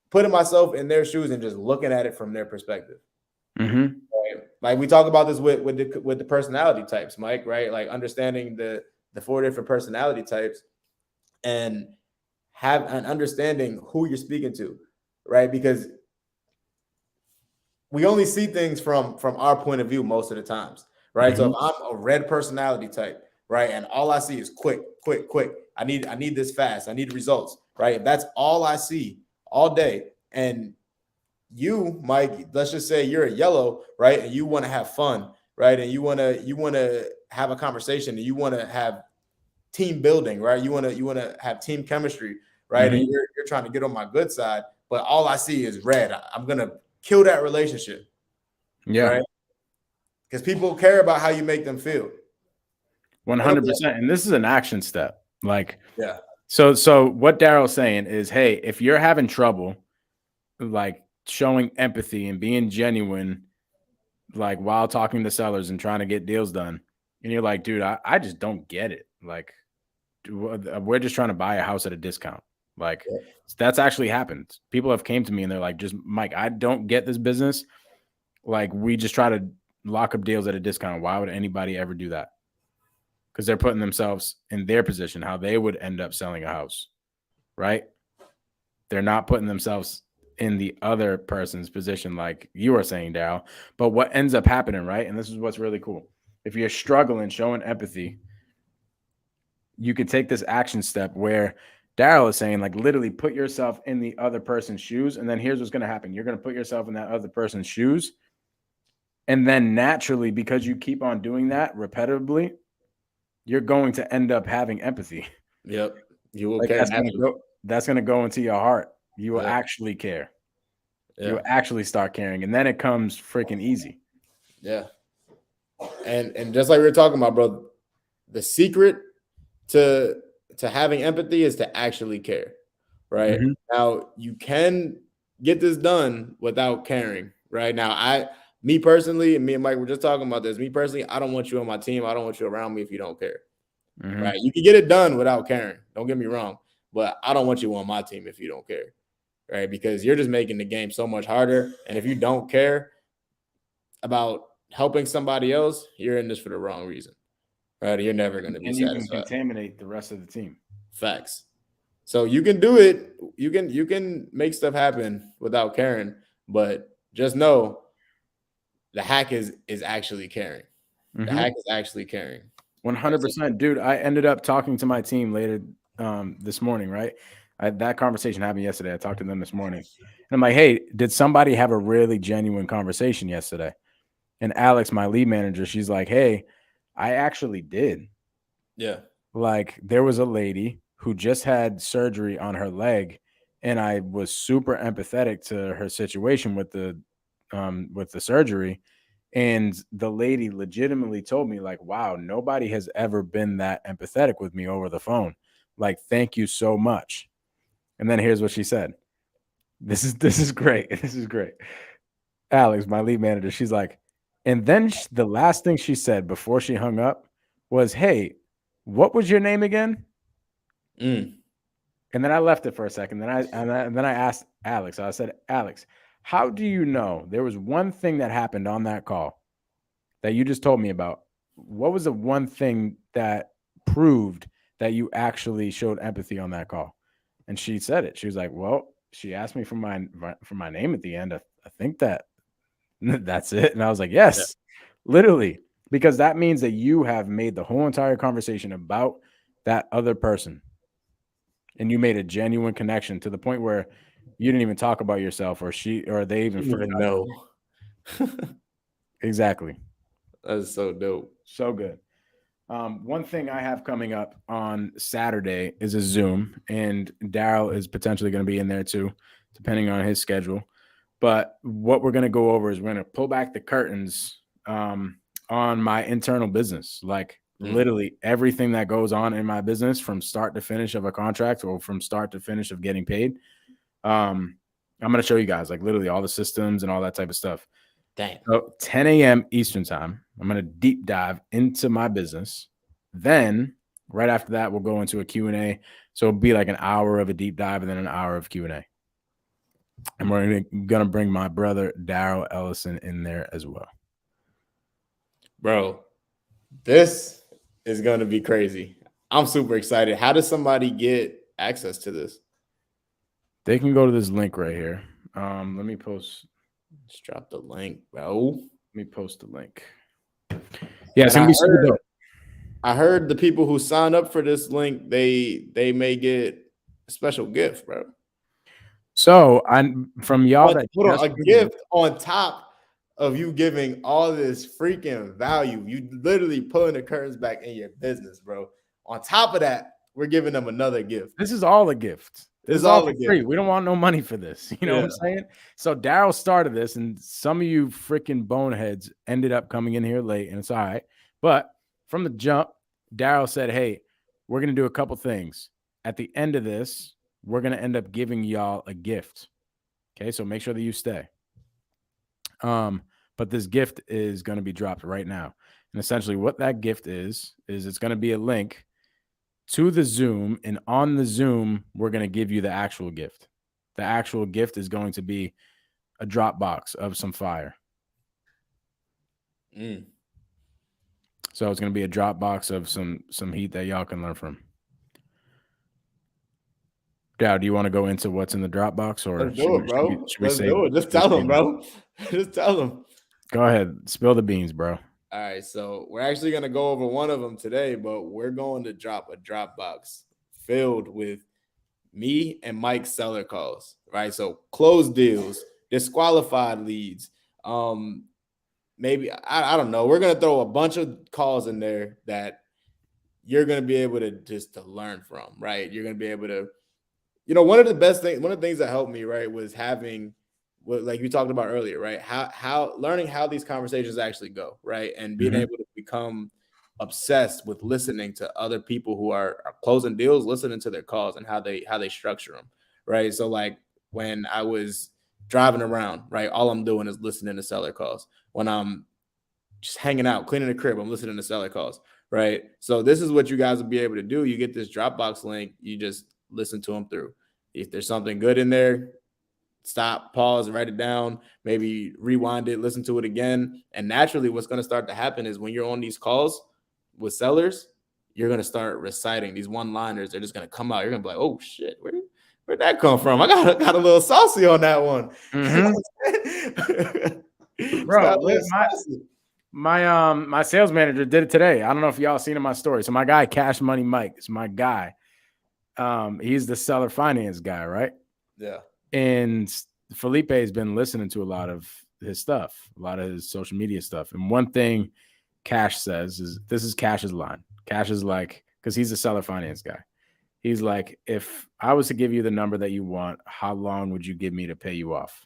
putting myself in their shoes and just looking at it from their perspective. Right? Like, we talk about this with the personality types, Mike, right? Like, understanding the the 4 different personality types and have an understanding who you're speaking to, right? Because we only see things from our point of view most of the times, right? So if I'm a red personality type, right, and all I see is quick. I need this fast. I need results, right? If that's all I see all day, and you, Mike, let's just say you're a yellow, right, and you want to have fun, right, and you want to have a conversation, and you want to have team building, right? You want to have team chemistry, right? And you're trying to get on my good side, but all I see is red. I'm gonna kill that relationship. Yeah. Right? Because people care about how you make them feel. 100%. And this is an action step. Like, yeah. So what Daryl's saying is, hey, if you're having trouble, like showing empathy and being genuine, like while talking to sellers and trying to get deals done, and you're like, dude, I just don't get it. Like, we're just trying to buy a house at a discount. Like, that's actually happened. People have came to me and they're like, just Mike, I don't get this business. Like, we just try to lock up deals at a discount. Why would anybody ever do that? Because they're putting themselves in their position, how they would end up selling a house, right? They're not putting themselves in the other person's position, like you were saying, Daryl. But what ends up happening, right? And this is what's really cool. If you're struggling, showing empathy, you could take this action step where Daryl is saying, like, literally put yourself in the other person's shoes. And then here's what's going to happen. You're going to put yourself in that other person's shoes. And then naturally, because you keep on doing that repetitively, you're going to end up having empathy. Yep. You will like care. That's going to go into your heart. You will actually care. Yeah. You will actually start caring. And then it comes freaking easy. Yeah. And just like we were talking about, bro, the secret to having empathy is to actually care, right? Now, you can get this done without caring, right? Now, me personally, and me and Mike were just talking about this. Me personally, I don't want you on my team. I don't want you around me if you don't care, right? You can get it done without caring. Don't get me wrong, but I don't want you on my team if you don't care, right? Because you're just making the game so much harder. And if you don't care about helping somebody else, you're in this for the wrong reason, right? You're never going to be satisfied. And you can contaminate the rest of the team. Facts. So you can do it. You can make stuff happen without caring, but just know the hack is actually caring. The hack is actually caring. 100%. Dude, I ended up talking to my team later this morning, right? That conversation happened yesterday. I talked to them this morning. And I'm like, hey, did somebody have a really genuine conversation yesterday? And Alex, my lead manager, she's like, hey, I actually did. Yeah. Like, there was a lady who just had surgery on her leg, and I was super empathetic to her situation with the surgery. And the lady legitimately told me, like, wow, nobody has ever been that empathetic with me over the phone. Like, thank you so much. And then here's what she said. This is great. This is great. Alex, my lead manager, she's like, and then the last thing she said before she hung up was, hey, what was your name again? And then I left it for a second. Then I asked Alex. I said, Alex, how do you know there was one thing that happened on that call that you just told me about? What was the one thing that proved that you actually showed empathy on that call? And she said it. She was like, well, she asked me for my name at the end. I think that's it. And I was like, yes, literally, because that means that you have made the whole entire conversation about that other person. And you made a genuine connection to the point where you didn't even talk about yourself or they even know. Exactly. That's so dope. So good. One thing I have coming up on Saturday is a Zoom, and Daryl is potentially going to be in there too, depending on his schedule. But what we're going to go over is we're going to pull back the curtains on my internal business, like literally everything that goes on in my business from start to finish of a contract or from start to finish of getting paid. I'm going to show you guys, like, literally all the systems and all that type of stuff. Dang. So 10 a.m. Eastern time, I'm going to deep dive into my business. Then right after that, we'll go into a Q&A. So it'll be like an hour of a deep dive and then an hour of Q&A. And we're going to bring my brother, Daryl Ellison, in there as well. Bro, this is going to be crazy. I'm super excited. How does somebody get access to this? They can go to this link right here. Let me post. Just drop the link, bro. Let me post the link. Yeah, it's And gonna be super dope. I heard the people who sign up for this link, they may get a special gift, bro. So I'm from y'all that Hold on, just a gift on top of you giving all this freaking value. You literally pulling the curtains back in your business, bro. On top of that, we're giving them another gift. This is all a gift. This is all for free. gift. We don't want no money for this. You know what I'm saying? So Daryl started this, and some of you freaking boneheads ended up coming in here late, and it's all right. But from the jump, Daryl said, hey, we're going to do a couple things. At the end of this, we're going to end up giving y'all a gift. Okay, so make sure that you stay. But this gift is going to be dropped right now. And essentially what that gift is it's going to be a link to the Zoom, and on the Zoom, we're going to give you the actual gift. The actual gift is going to be a Dropbox of some fire. So it's going to be a Dropbox of some heat that y'all can learn from. Dow, do you want to go into what's in the Dropbox, or Let's do it, bro. Let's do it. Just tell them, bro. Just tell them. Go ahead, spill the beans, bro. All right, so we're actually going to go over one of them today, but we're going to drop a Dropbox filled with me and Mike's seller calls, right? So closed deals, disqualified leads, maybe, I don't know. We're going to throw a bunch of calls in there that you're going to be able to just to learn from, right? You're going to be able to, one of the things that helped me, right, was having, like you talked about earlier, right? How learning how these conversations actually go, right? And being able to become obsessed with listening to other people who are closing deals, listening to their calls and how they structure them, right? So like when I was driving around, right, all I'm doing is listening to seller calls. When I'm just hanging out, cleaning the crib, I'm listening to seller calls, right? So this is what you guys will be able to do. You get this Dropbox link, you just listen to them through. If there's something good in there, stop, pause, write it down, maybe rewind it, listen to it again. And naturally, what's going to start to happen is when you're on these calls with sellers, you're going to start reciting these one-liners. They're just going to come out. You're going to be like, oh, shit, where'd that come from? I got a little saucy on that one. Bro, my sales manager did it today. I don't know if y'all seen in my story. So my guy, Cash Money Mike, is my guy. He's the seller finance guy, right? Yeah. And Felipe has been listening to a lot of his stuff, a lot of his social media stuff. And one thing Cash says is, this is Cash's line. Cash is like, because he's a seller finance guy. He's like, if I was to give you the number that you want, how long would you give me to pay you off?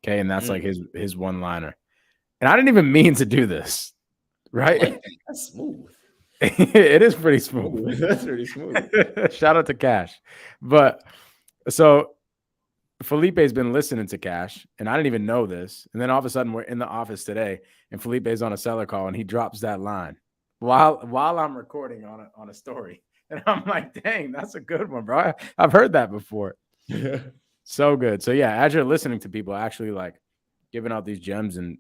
Okay. And that's like his one liner. And I didn't even mean to do this, right? That's smooth. It is pretty smooth. That's pretty smooth. Shout out to Cash. But so Felipe's been listening to Cash, and I didn't even know this. And then all of a sudden, we're in the office today, and Felipe's on a seller call, and he drops that line while I'm recording on a story. And I'm like, dang, that's a good one, bro. I've heard that before. So good. So yeah, as you're listening to people actually like giving out these gems and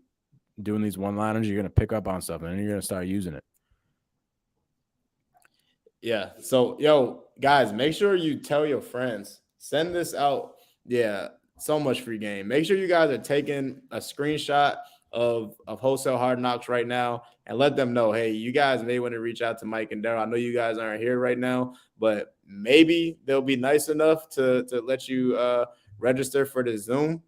doing these one-liners, you're gonna pick up on something, and you're gonna start using it. Yeah. So, yo, guys, make sure you tell your friends. Send this out. Yeah, so much free game. Make sure you guys are taking a screenshot of Wholesale Hardknocks right now and let them know, hey, you guys may want to reach out to Mike and Daryll. I know you guys aren't here right now, but maybe they'll be nice enough to let you register for the Zoom.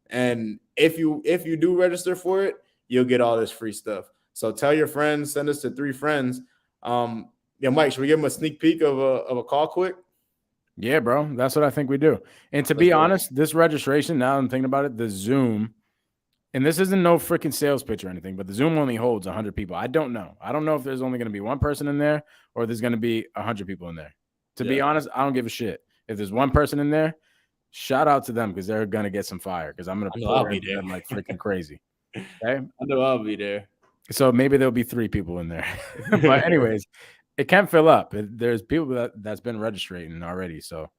And if you do register for it, you'll get all this free stuff. So tell your friends, send us to 3 friends. Yeah, Mike, should we give them a sneak peek of a call quick? Yeah, bro. That's what I think we do. And to be honest, this registration, now I'm thinking about it, the Zoom, and this isn't no freaking sales pitch or anything, but the Zoom only holds 100 people. I don't know. I don't know if there's only going to be one person in there or there's going to be 100 people in there. To be honest, I don't give a shit. If there's one person in there, shout out to them because they're going to get some fire because I'm going to put them like freaking crazy. Okay? I know I'll be there. So maybe there'll be 3 people in there. But anyways, it can fill up. There's people that's been registering already. So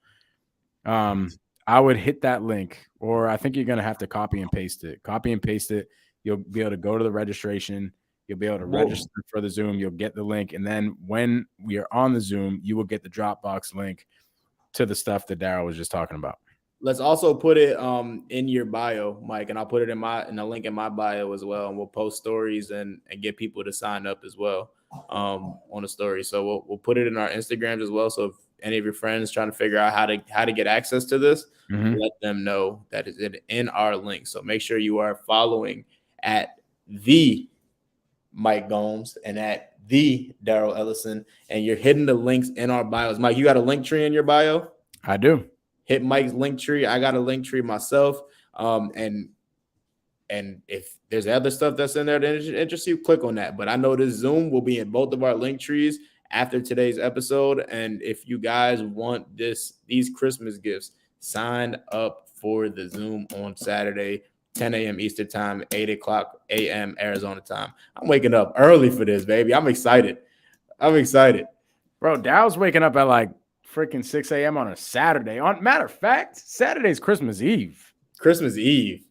I would hit that link, or I think you're going to have to copy and paste it. Copy and paste it. You'll be able to go to the registration, You'll be able to register for the Zoom. You'll get the link. And then when we are on the Zoom, you will get the Dropbox link to the stuff that Daryl was just talking about. Let's also put it in your bio, Mike, and I'll put it in the link in my bio as well. And we'll post stories and get people to sign up as well on the story. So we'll put it in our Instagrams as well. So if any of your friends trying to figure out how to get access to this, let them know that it's in our link. So make sure you are following at the Mike Gomes and at the Daryl Ellison, and you're hitting the links in our bios. Mike, you got a link tree in your bio? I do. Hit Mike's link tree. I got a link tree myself. And if there's other stuff that's in there that interests you, click on that. But I know this Zoom will be in both of our link trees after today's episode. And if you guys want these Christmas gifts, sign up for the Zoom on Saturday, 10 a.m. Eastern time, 8 o'clock a.m. Arizona time. I'm waking up early for this, baby. I'm excited. Bro, Daryl's waking up at like freaking 6 a.m. on a Saturday. Matter of fact, Saturday's Christmas Eve. Christmas Eve,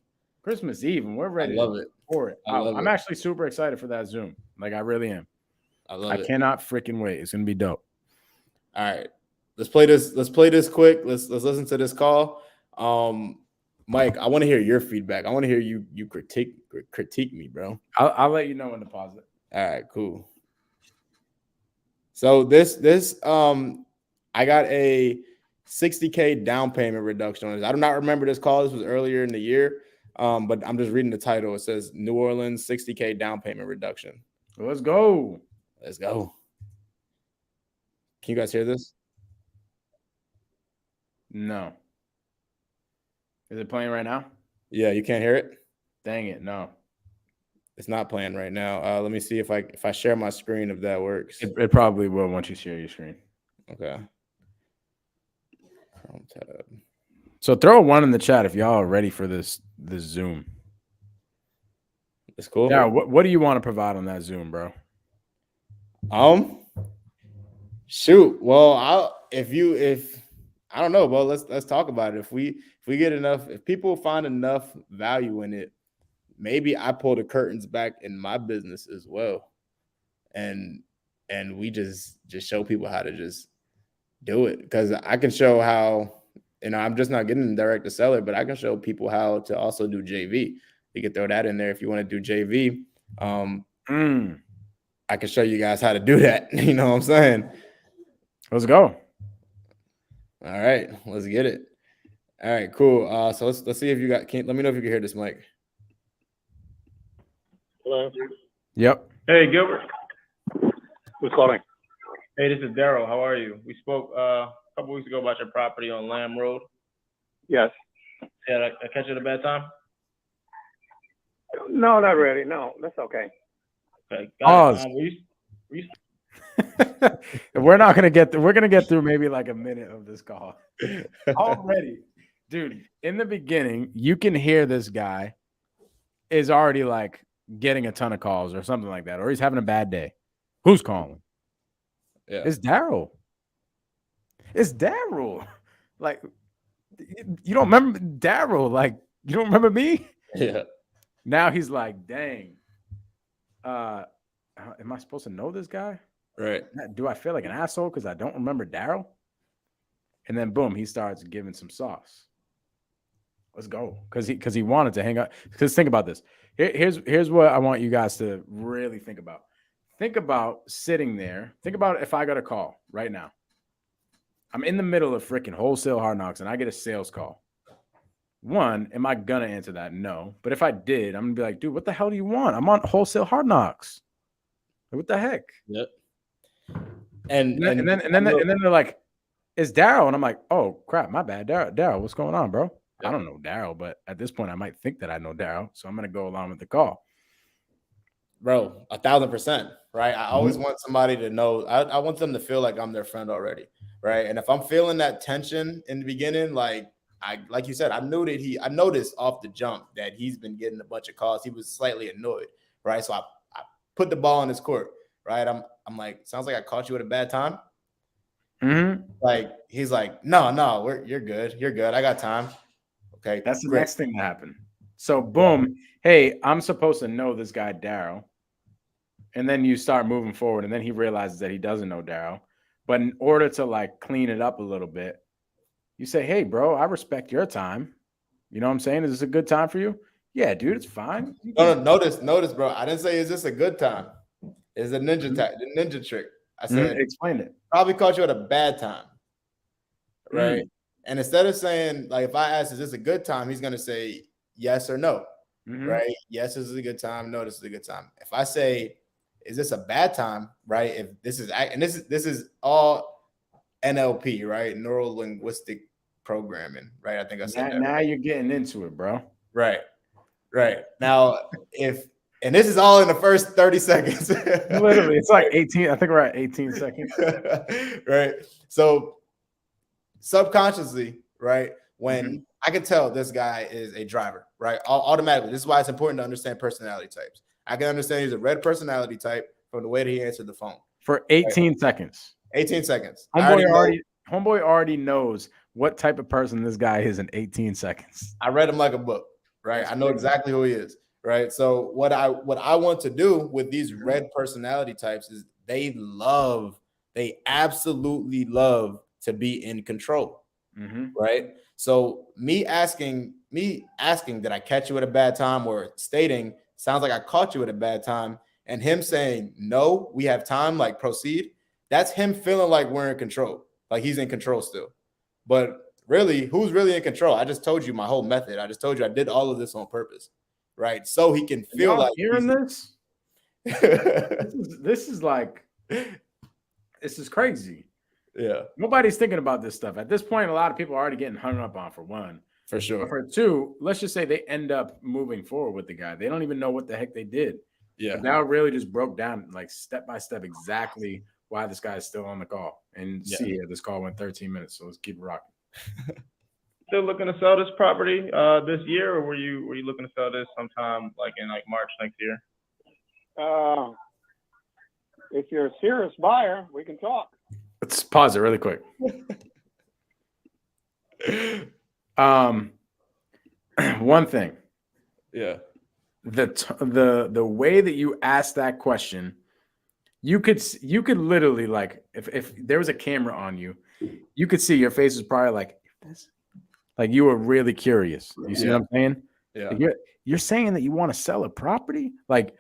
and we're ready. I love it. For it. I'm actually super excited for that Zoom. Like, I really am. I cannot freaking wait. It's gonna be dope. All right, let's play this quick. Let's listen to this call. Mike, I want to hear your feedback. I want to hear you critique me, bro. I'll let you know when to pause it. All right, cool. So this I got a $60K down payment reduction on this. I do not remember this call. This was earlier in the year, but I'm just reading the title. It says New Orleans $60K down payment reduction. Let's go. Can you guys hear this? No. Is it playing right now? Yeah, you can't hear it? Dang it, no. It's not playing right now. Let me see if I share my screen, if that works. It probably will once you share your screen. Okay. Chrome tab. So throw a 1 in the chat if y'all are ready for this Zoom. It's cool. Yeah, what do you want to provide on that Zoom, bro? Shoot. Well, I don't know, bro. Let's talk about it. If we get enough, if people find enough value in it, maybe I pull the curtains back in my business as well, and we just show people how to just do it. Because I can show how, I'm just not getting direct to seller, but I can show people how to also do JV. You can throw that in there if you want to do JV. I can show you guys how to do that. You know what I'm saying? Let's go. All right, let's get it. All right, cool. So let's see if you let me know if you can hear this, Mike. Hello. Yep. Hey, Gilbert. Who's calling? Hey, this is Daryl. How are you? We spoke a couple weeks ago about your property on Lamb Road. Yes. Yeah, I catch you at a bad time? No, not really. No, that's okay. Okay. Pause. We're gonna get through maybe like a minute of this call already, dude. In the beginning, you can hear this guy is already like getting a ton of calls or something like that, or he's having a bad day. Who's calling? Yeah, it's Daryl. Like, you don't remember Daryl? Like, you don't remember me? Yeah. Now he's like, dang. Am I supposed to know this guy? Right. Do I feel like an asshole because I don't remember Daryl? And then boom, he starts giving some sauce. Let's go. Because he wanted to hang out. Because think about this. Here's what I want you guys to really think about. Think about sitting there. Think about if I got a call right now. I'm in the middle of freaking Wholesale Hardknocks and I get a sales call. One, am I gonna answer that? No. But if I did, I'm gonna be like, dude, what the hell do you want? I'm on Wholesale Hardknocks. What the heck? Yep. And then they're like, it's Daryl. And I'm like, oh crap, my bad. Daryl, what's going on, bro? I don't know Daryl, but at this point I might think that I know Daryl. So I'm gonna go along with the call. Bro, 1,000%. Right. I always want somebody to know. I want them to feel like I'm their friend already. Right. And if I'm feeling that tension in the beginning, like you said, I noticed off the jump that he's been getting a bunch of calls. He was slightly annoyed. Right. So I put the ball in his court. Right. I'm like, sounds like I caught you at a bad time. Mm-hmm. Like, he's like, no, you're good. You're good. I got time. Okay. That's the next thing to happen. So boom. Hey, I'm supposed to know this guy, Daryl. and then you start moving forward, and then he realizes that he doesn't know Daryl. But in order to like clean it up a little bit, you say, "Hey, bro, I respect your time. You know what I'm saying? Is this a good time for you? Yeah, dude, it's fine." No, notice, bro. I didn't say is this a good time. It's a the ninja trick. I said explain it. probably caught you at a bad time, right? Mm. And instead of saying like if I ask is this a good time, he's gonna say yes or no, right? Yes, this is a good time. No, this is a good time. If I say is this a bad time, right? If this is and this is all NLP, right? Neuro linguistic programming, right? I think I said that. Now you're getting into it, bro. Right. Now, and this is all in the first 30 seconds. Literally, it's like 18. I think we're at 18 seconds. Right. So subconsciously, right, when I can tell this guy is a driver, right? Automatically. This is why it's important to understand personality types. I can understand he's a red personality type from the way that he answered the phone. For 18 seconds. 18 seconds. Homeboy already knows what type of person this guy is in 18 seconds. I read him like a book, right? I know exactly who he is, right? So what I want to do with these red personality types is they absolutely love to be in control, right? So me asking, did I catch you at a bad time, or stating sounds like I caught you at a bad time, and him saying, no, we have time, like proceed. That's him feeling like we're in control, like he's in control still. But really, who's really in control? I just told you my whole method. I just told you I did all of this on purpose, right? So he can feel like hearing this. This is crazy. Yeah. Nobody's thinking about this stuff. At this point, a lot of people are already getting hung up on, for one. For sure. But for two, let's just say they end up moving forward with the guy. They don't even know what the heck they did. Yeah. Now really just broke down like step by step exactly why this guy is still on the call. And see here, this call went 13 minutes. So let's keep it rocking. Still looking to sell this property this year, or were you looking to sell this sometime like in like March next year? If you're a serious buyer, we can talk. Let's pause it really quick. One thing. Yeah. The way that you asked that question, you could literally, like, if there was a camera on you, you could see your face is probably like this, like you were really curious. You see what I'm saying? Yeah. Like you're saying that you want to sell a property, this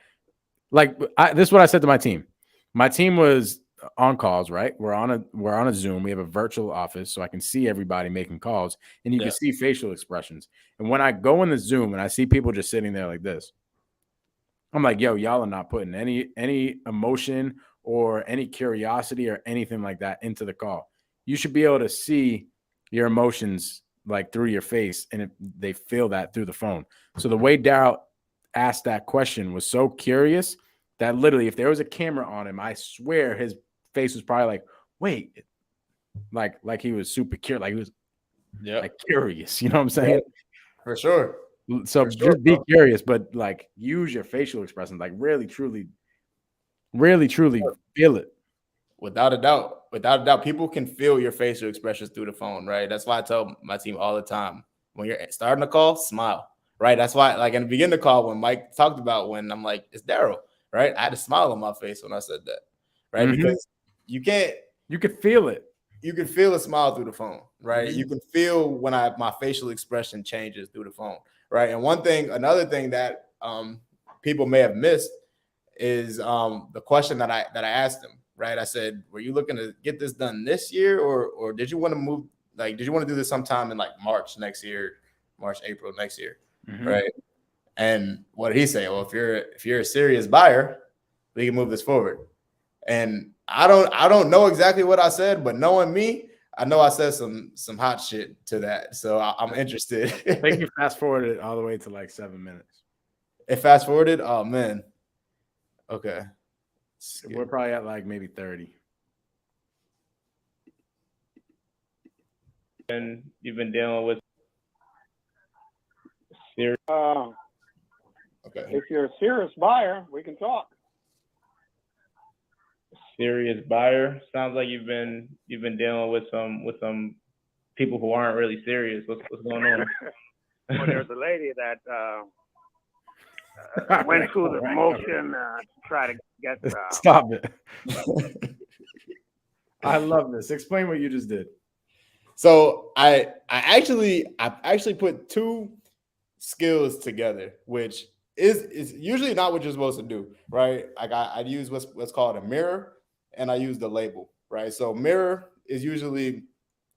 is what I said to my team. My team was on calls, right? We're on a Zoom. We have a virtual office, so I can see everybody making calls, and you can see facial expressions. And when I go in the Zoom and I see people just sitting there like this, I'm like, yo, y'all are not putting any emotion or any curiosity or anything like that into the call. You should be able to see your emotions like through your face, and they feel that through the phone. So the way Daryl asked that question was so curious that literally, if there was a camera on him, I swear his face was probably like, wait, like he was super curious, like he was like curious. You know what I'm saying? For sure. So just be curious, but like use your facial expressions, like really, truly feel it. Without a doubt, people can feel your facial expressions through the phone, right? That's why I tell my team all the time, when you're starting a call, smile, right? That's why, like in the beginning of the call, when Mike talked about when I'm like, it's Daryl, right? I had a smile on my face when I said that, right? Because you could feel it. You can feel a smile through the phone, right? You can feel when my facial expression changes through the phone, right? And another thing that people may have missed is the question that I asked them, right? I said, were you looking to get this done this year, or did you want to move? Like, did you want to do this sometime in like March next year, April next year, right? And what did he say? Well, if you're a serious buyer, we can move this forward. And I don't know exactly what I said, but knowing me, I know I said some hot shit to that. So I'm interested. I think you fast forwarded all the way to like 7 minutes. It fast forwarded? Oh man. Okay. We're probably at like maybe 30. And you've been dealing with serious. Okay. If you're a serious buyer, we can talk. Serious buyer. Sounds like you've been dealing with some people who aren't really serious. What's going on? Well, there's a lady that went through the motion to try to get. Stop it. I love this. Explain what you just did. So I actually put two skills together, which is usually not what you're supposed to do, right? Like I use what's called a mirror, and I use the label, right? So mirror is usually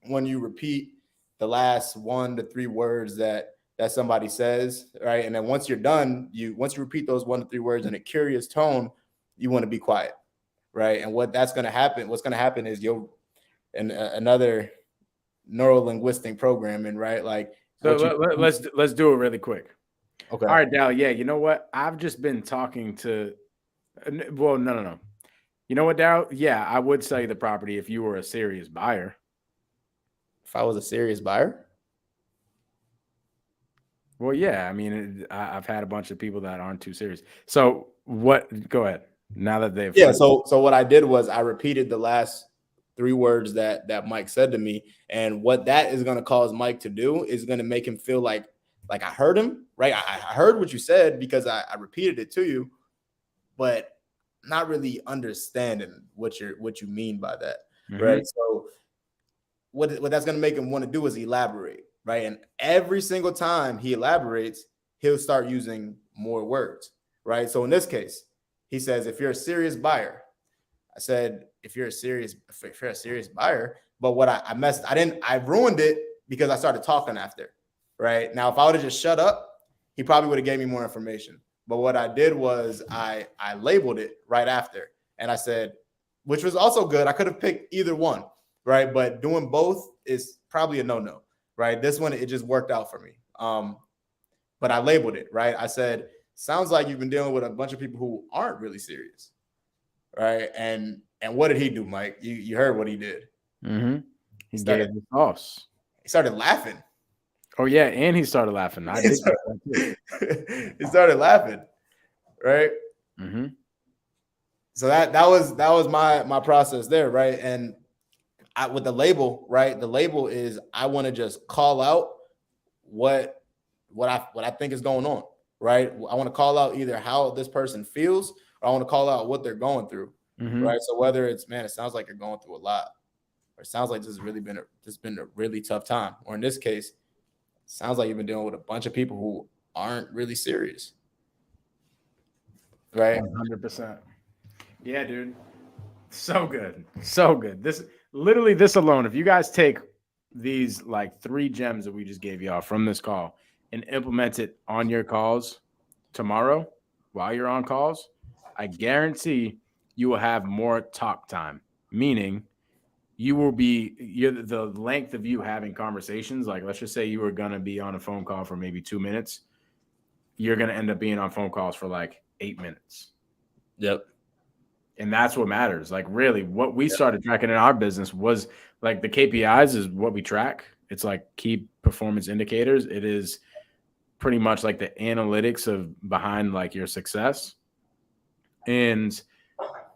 when you repeat the last 1 to 3 words that somebody says, right? And then once you're done, once you repeat those 1 to 3 words in a curious tone, you want to be quiet, right? And what's going to happen is another neuro-linguistic programming, right? Like, so let's do it really quick. Okay. All right, Dal. Yeah, you know what? I've just been talking to. Well, no. You know what, Dal? Yeah, I would sell you the property if you were a serious buyer. If I was a serious buyer? Well, yeah. I mean, I've had a bunch of people that aren't too serious. So what? Go ahead. Now that they've So what I did was I repeated the last 3 words that Mike said to me, and what that is going to cause Mike to do is going to make him feel like I heard him, right? I heard what you said because I repeated it to you, but not really understanding what you mean by that, right? So what that's going to make him want to do is elaborate, right? And every single time he elaborates, he'll start using more words, right? So in this case, he says, if you're a serious buyer. I said, if you're a serious buyer, but what I ruined it because I started talking after, right? Now, if I would have just shut up, he probably would have gave me more information. But what I did was I labeled it right after. And I said, which was also good. I could have picked either one, right? But doing both is probably a no-no, right? This one, it just worked out for me. But I labeled it, right? I said, sounds like you've been dealing with a bunch of people who aren't really serious, right? And what did he do, Mike? You heard what he did. He gave the sauce. He started laughing. Oh yeah, and he started laughing. I did he started laughing, right? So that was my process there, right? And with the label, right? The label is I want to just call out what I think is going on, right? I want to call out either how this person feels, or I want to call out what they're going through, right? So whether it's, man, it sounds like you're going through a lot, or it sounds like this has been a really tough time, or in this case, it sounds like you've been dealing with a bunch of people who aren't really serious, right? 100%. Yeah, dude. So good. So good. This alone, if you guys take these like 3 gems that we just gave y'all from this call and implement it on your calls tomorrow while you're on calls, I guarantee you will have more talk time, meaning the length of you having conversations. Like, let's just say you were going to be on a phone call for maybe 2 minutes. You're going to end up being on phone calls for like 8 minutes. Yep. And that's what matters. Like, really, what we started tracking in our business was like the KPIs is what we track. It's like key performance indicators. It is pretty much like the analytics of behind like your success. And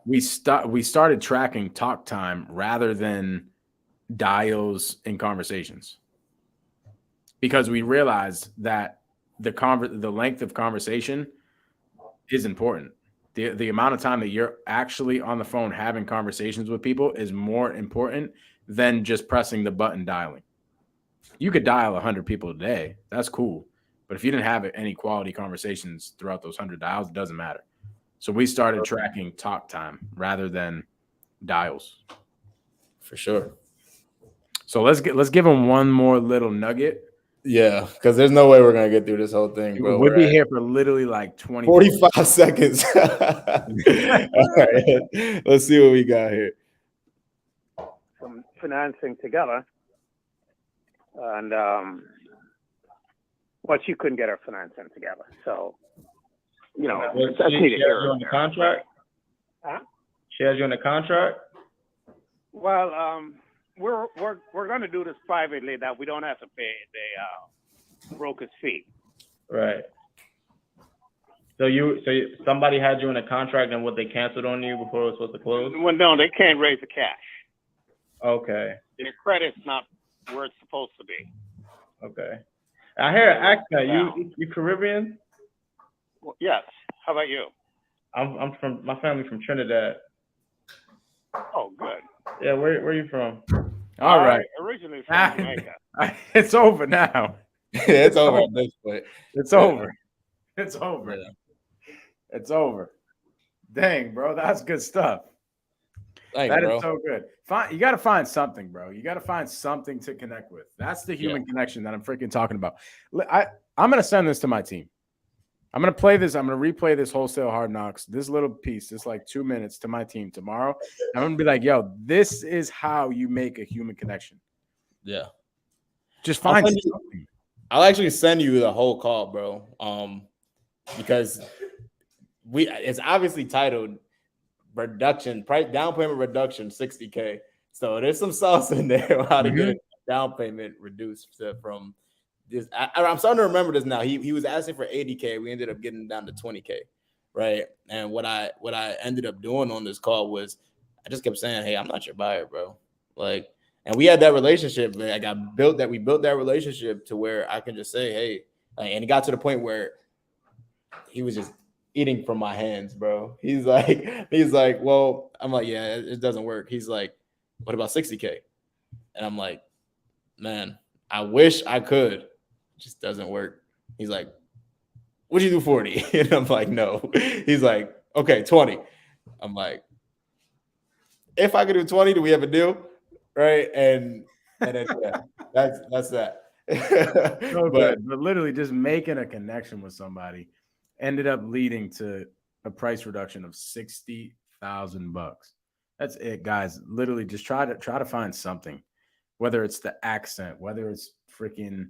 we started tracking talk time rather than dials in conversations, because we realized that the length of conversation is important. The amount of time that you're actually on the phone having conversations with people is more important than just pressing the button dialing. You could dial 100 people a day. That's cool. But if you didn't have any quality conversations throughout those 100 dials, it doesn't matter. So we started tracking talk time rather than dials. For sure. So let's give them one more little nugget. Yeah, because there's no way we're gonna get through this whole thing, bro. We'll be here for literally like 45 seconds. All right, let's see what we got here. Some financing together, and she couldn't get her financing together, so that's neither here or there. Contract? Huh? She has you on the contract? Well, we're going to do this privately, that we don't have to pay the broker's fee. Right. So somebody had you in a contract, and what, they canceled on you before it was supposed to close? Well, no, they can't raise the cash. Okay. Their credit's not where it's supposed to be. Okay. I hear an accent. You Caribbean? Well, yes. How about you? I'm from my family from Trinidad. Oh, good. Yeah, where are you from? All right. Originally from Jamaica. It's over now. It's over at this point. It's Yeah. over. It's over. Yeah. It's over. Dang, bro, that's good stuff. Thank That you, is bro. so good. You got to find something, bro. You got to find something to connect with. That's the human connection that I'm freaking talking about. I'm going to send this to my team. I'm going to play this. I'm going to replay this Wholesale Hard Knocks, this little piece, this like 2 minutes to my team tomorrow. I'm going to be like, yo, this is how you make a human connection. Yeah. Just find something. I'll actually send you the whole call, bro. Because it's obviously titled reduction, price down payment reduction, 60K. So there's some sauce in there on how to get a down payment reduced from this. I'm starting to remember this now. He was asking for 80K. We ended up getting down to 20K, right? And what I ended up doing on this call was I just kept saying, hey, I'm not your buyer, bro. Like, and we had that relationship. Like we built that relationship to where I can just say, hey, and it got to the point where he was just eating from my hands, bro. He's like, well, I'm like, yeah, it doesn't work. He's like, what about 60K? And I'm like, man, I wish I could. It just doesn't work. He's like, would you do 40? And I'm like, no. He's like, okay, 20. I'm like, if I could do 20, do we have a deal? Right. And then, yeah, that's that. So good. But literally just making a connection with somebody ended up leading to a price reduction of $60,000. That's it, guys. Literally just try to find something, whether it's the accent, whether it's freaking,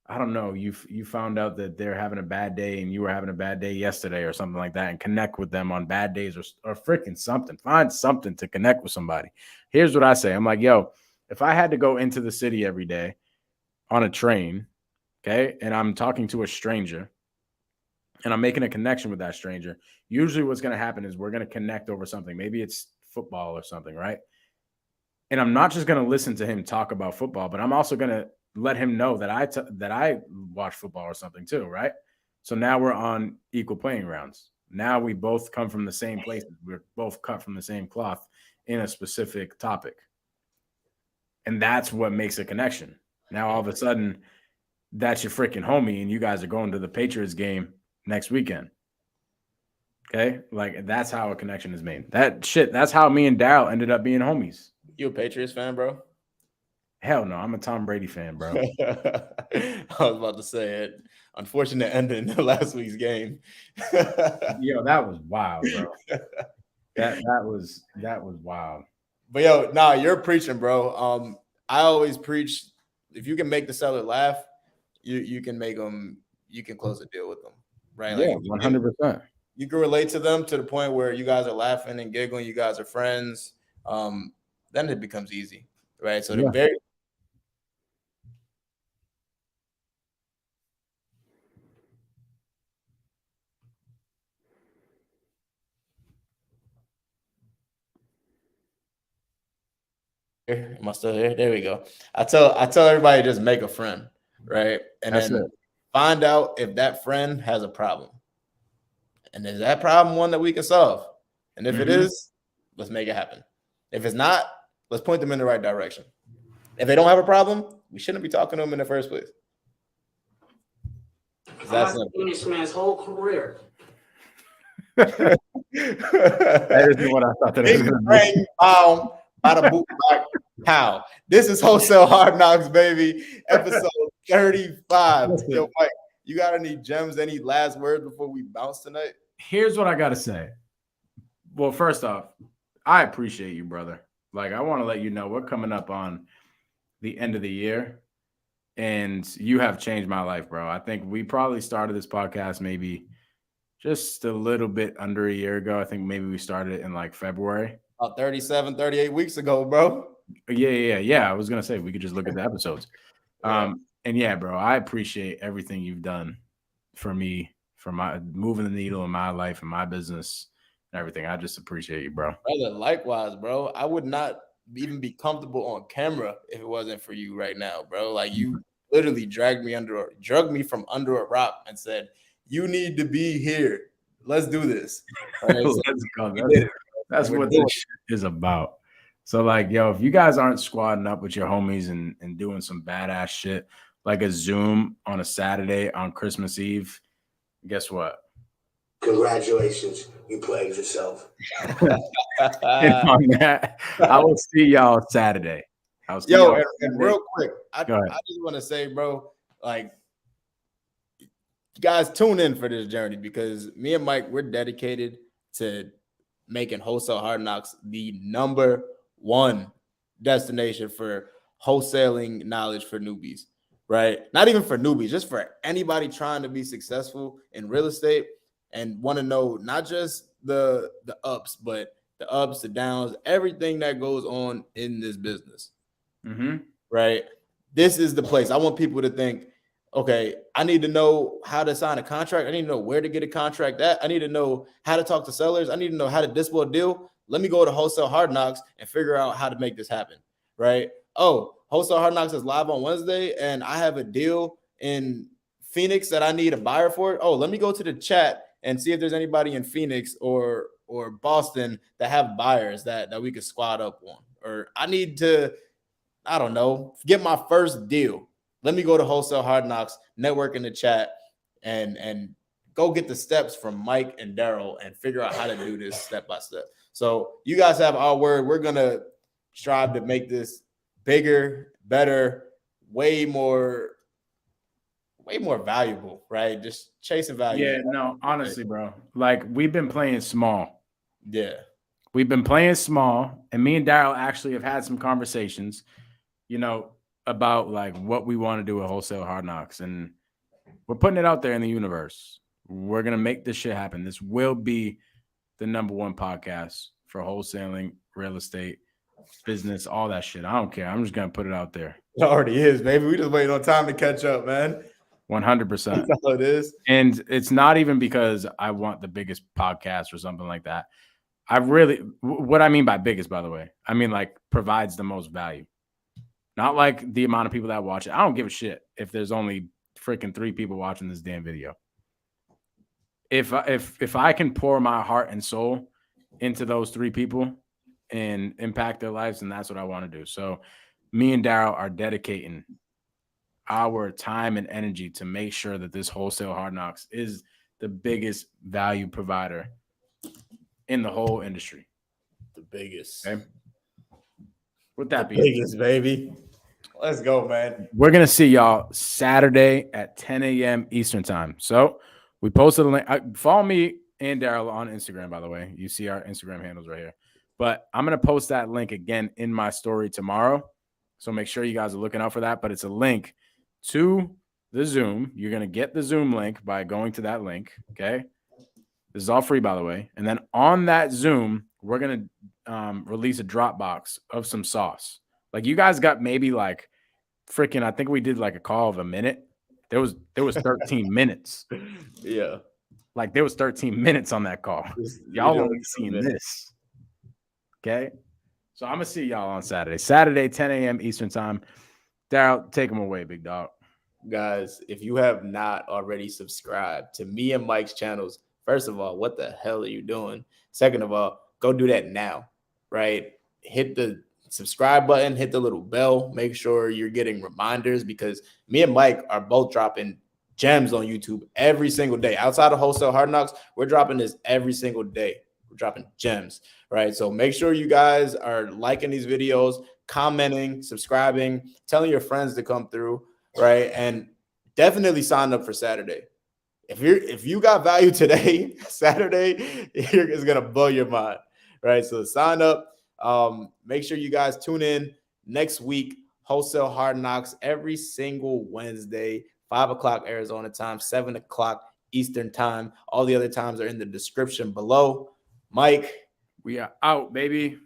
I don't know, you found out that they're having a bad day and you were having a bad day yesterday or something like that, and connect with them on bad days or freaking something. Find something to connect with somebody. Here's what I say. I'm like, yo, if I had to go into the city every day on a train, okay, and I'm talking to a stranger and I'm making a connection with that stranger, usually what's going to happen is we're going to connect over something. Maybe it's football or something, right? And I'm not just going to listen to him talk about football, but I'm also going to let him know that I watch football or something too, right? So now we're on equal playing grounds. Now we both come from the same place. We're both cut from the same cloth in a specific topic. And that's what makes a connection. Now, all of a sudden, that's your freaking homie, and you guys are going to the Patriots game next weekend. Okay? Like, that's how a connection is made. That's how me and Daryll ended up being homies. You a Patriots fan, bro? Hell no, I'm a Tom Brady fan, bro. I was about to say it. Unfortunate ending to last week's game. Yo, that was wild, bro. That was wild. But yo, you're preaching, bro. I always preach, if you can make the seller laugh, you can make them, you can close a deal with them, right? Yeah, like 100%. You can relate to them to the point where you guys are laughing and giggling, you guys are friends. Then it becomes easy, right? So the very Am I still here? There we go. I tell everybody just make a friend, right? And then find out if that friend has a problem. And is that problem one that we can solve? And if it is, let's make it happen. If it's not, let's point them in the right direction. If they don't have a problem, we shouldn't be talking to them in the first place. That's this man's whole career. That isn't what I thought that was going to be. Bada boom, pow. This is Wholesale Hard Knocks, baby. Episode 35. Yo, Mike, you got any gems, any last words before we bounce tonight? Here's what I got to say. Well, first off, I appreciate you, brother. Like, I want to let you know we're coming up on the end of the year, and you have changed my life, bro. I think we probably started this podcast maybe just a little bit under a year ago. I think maybe we started it in like February. About 37, 38 weeks ago, bro. Yeah. I was going to say, we could just look at the episodes. And yeah, bro, I appreciate everything you've done for me, for my moving the needle in my life and my business and everything. I just appreciate you, bro. Brother, likewise, bro. I would not even be comfortable on camera if it wasn't for you right now, bro. Like, you literally dragged me from under a rock and said, you need to be here. Let's do this. All right, so Let's go. we That's We're what doing this shit is about. So, like, yo, if you guys aren't squadding up with your homies and doing some badass shit, like a Zoom on a Saturday on Christmas Eve, guess what? Congratulations, you played yourself. And on that, I will see y'all Saturday. I'll see Yo, y'all and Saturday. real quick, I Go ahead. just want to say, bro, like, you guys tune in for this journey because me and Mike, we're dedicated to making Wholesale Hard Knocks the #1 destination for wholesaling knowledge for newbies, right? Not even for newbies, just for anybody trying to be successful in real estate and want to know not just the ups, but the ups, the downs, everything that goes on in this business, right? This is the place. I want people to think, okay, I need to know how to sign a contract. I need to know where to get a contract at. I need to know how to talk to sellers. I need to know how to dispo a deal. Let me go to Wholesale Hard Knocks and figure out how to make this happen, right? Oh, Wholesale Hard Knocks is live on Wednesday, and I have a deal in Phoenix that I need a buyer for. Oh, let me go to the chat and see if there's anybody in Phoenix or Boston that have buyers that we could squad up on. Or I need to, I don't know, get my first deal. Let me go to Wholesale Hard Knocks, network in the chat, and go get the steps from Mike and Daryll and figure out how to do this step by step. So you guys have our word. We're going to strive to make this bigger, better, way more valuable, right? Just chasing value. Yeah, no, honestly, bro. Like, we've been playing small. Yeah. We've been playing small, and me and Daryl actually have had some conversations, you know, about like what we want to do with Wholesale Hard Knocks, and we're putting it out there in the universe. We're gonna make this shit happen. This will be the #1 podcast for wholesaling, real estate, business, all that shit. I don't care. I'm just gonna put it out there. It already is, baby. We just waiting on time to catch up, man. 100%. That's all it is. And it's not even because I want the biggest podcast or something like that. I really, what I mean by biggest, by the way, I mean like provides the most value. Not like the amount of people that watch it. I don't give a shit if there's only freaking 3 people watching this damn video. If I can pour my heart and soul into those 3 people and impact their lives, then that's what I want to do. So me and Daryl are dedicating our time and energy to make sure that this Wholesale Hard Knocks is the biggest value provider in the whole industry. The biggest. Okay? With that The being biggest, baby. Let's go, man. We're going to see y'all Saturday at 10 a.m. Eastern time. So we posted a link. Follow me and Daryl on Instagram, by the way. You see our Instagram handles right here. But I'm going to post that link again in my story tomorrow. So make sure you guys are looking out for that. But it's a link to the Zoom. You're going to get the Zoom link by going to that link. Okay. This is all free, by the way. And then on that Zoom, we're going to release a Dropbox of some sauce. Like, you guys got maybe like freaking, I think we did like a call of a minute. There was 13 minutes. Yeah. Like, there was 13 minutes on that call. Y'all won't be seeing this. Okay. So I'm going to see y'all on Saturday. Saturday, 10 a.m. Eastern time. Daryl, take them away, big dog. Guys, if you have not already subscribed to me and Mike's channels, first of all, what the hell are you doing? Second of all, go do that now, right? Hit the subscribe button, hit the little bell, make sure you're getting reminders, because me and Mike are both dropping gems on YouTube every single day. Outside of Wholesale Hard Knocks, we're dropping this every single day. We're dropping gems, right? So make sure you guys are liking these videos, commenting, subscribing, telling your friends to come through, right? And definitely sign up for Saturday. If you got value today, Saturday is gonna blow your mind, right? So sign up. Make sure you guys tune in next week. Wholesale Hard Knocks every single Wednesday, 5 o'clock Arizona time, 7 o'clock Eastern time. All the other times are in the description below. Mike, We are out, baby.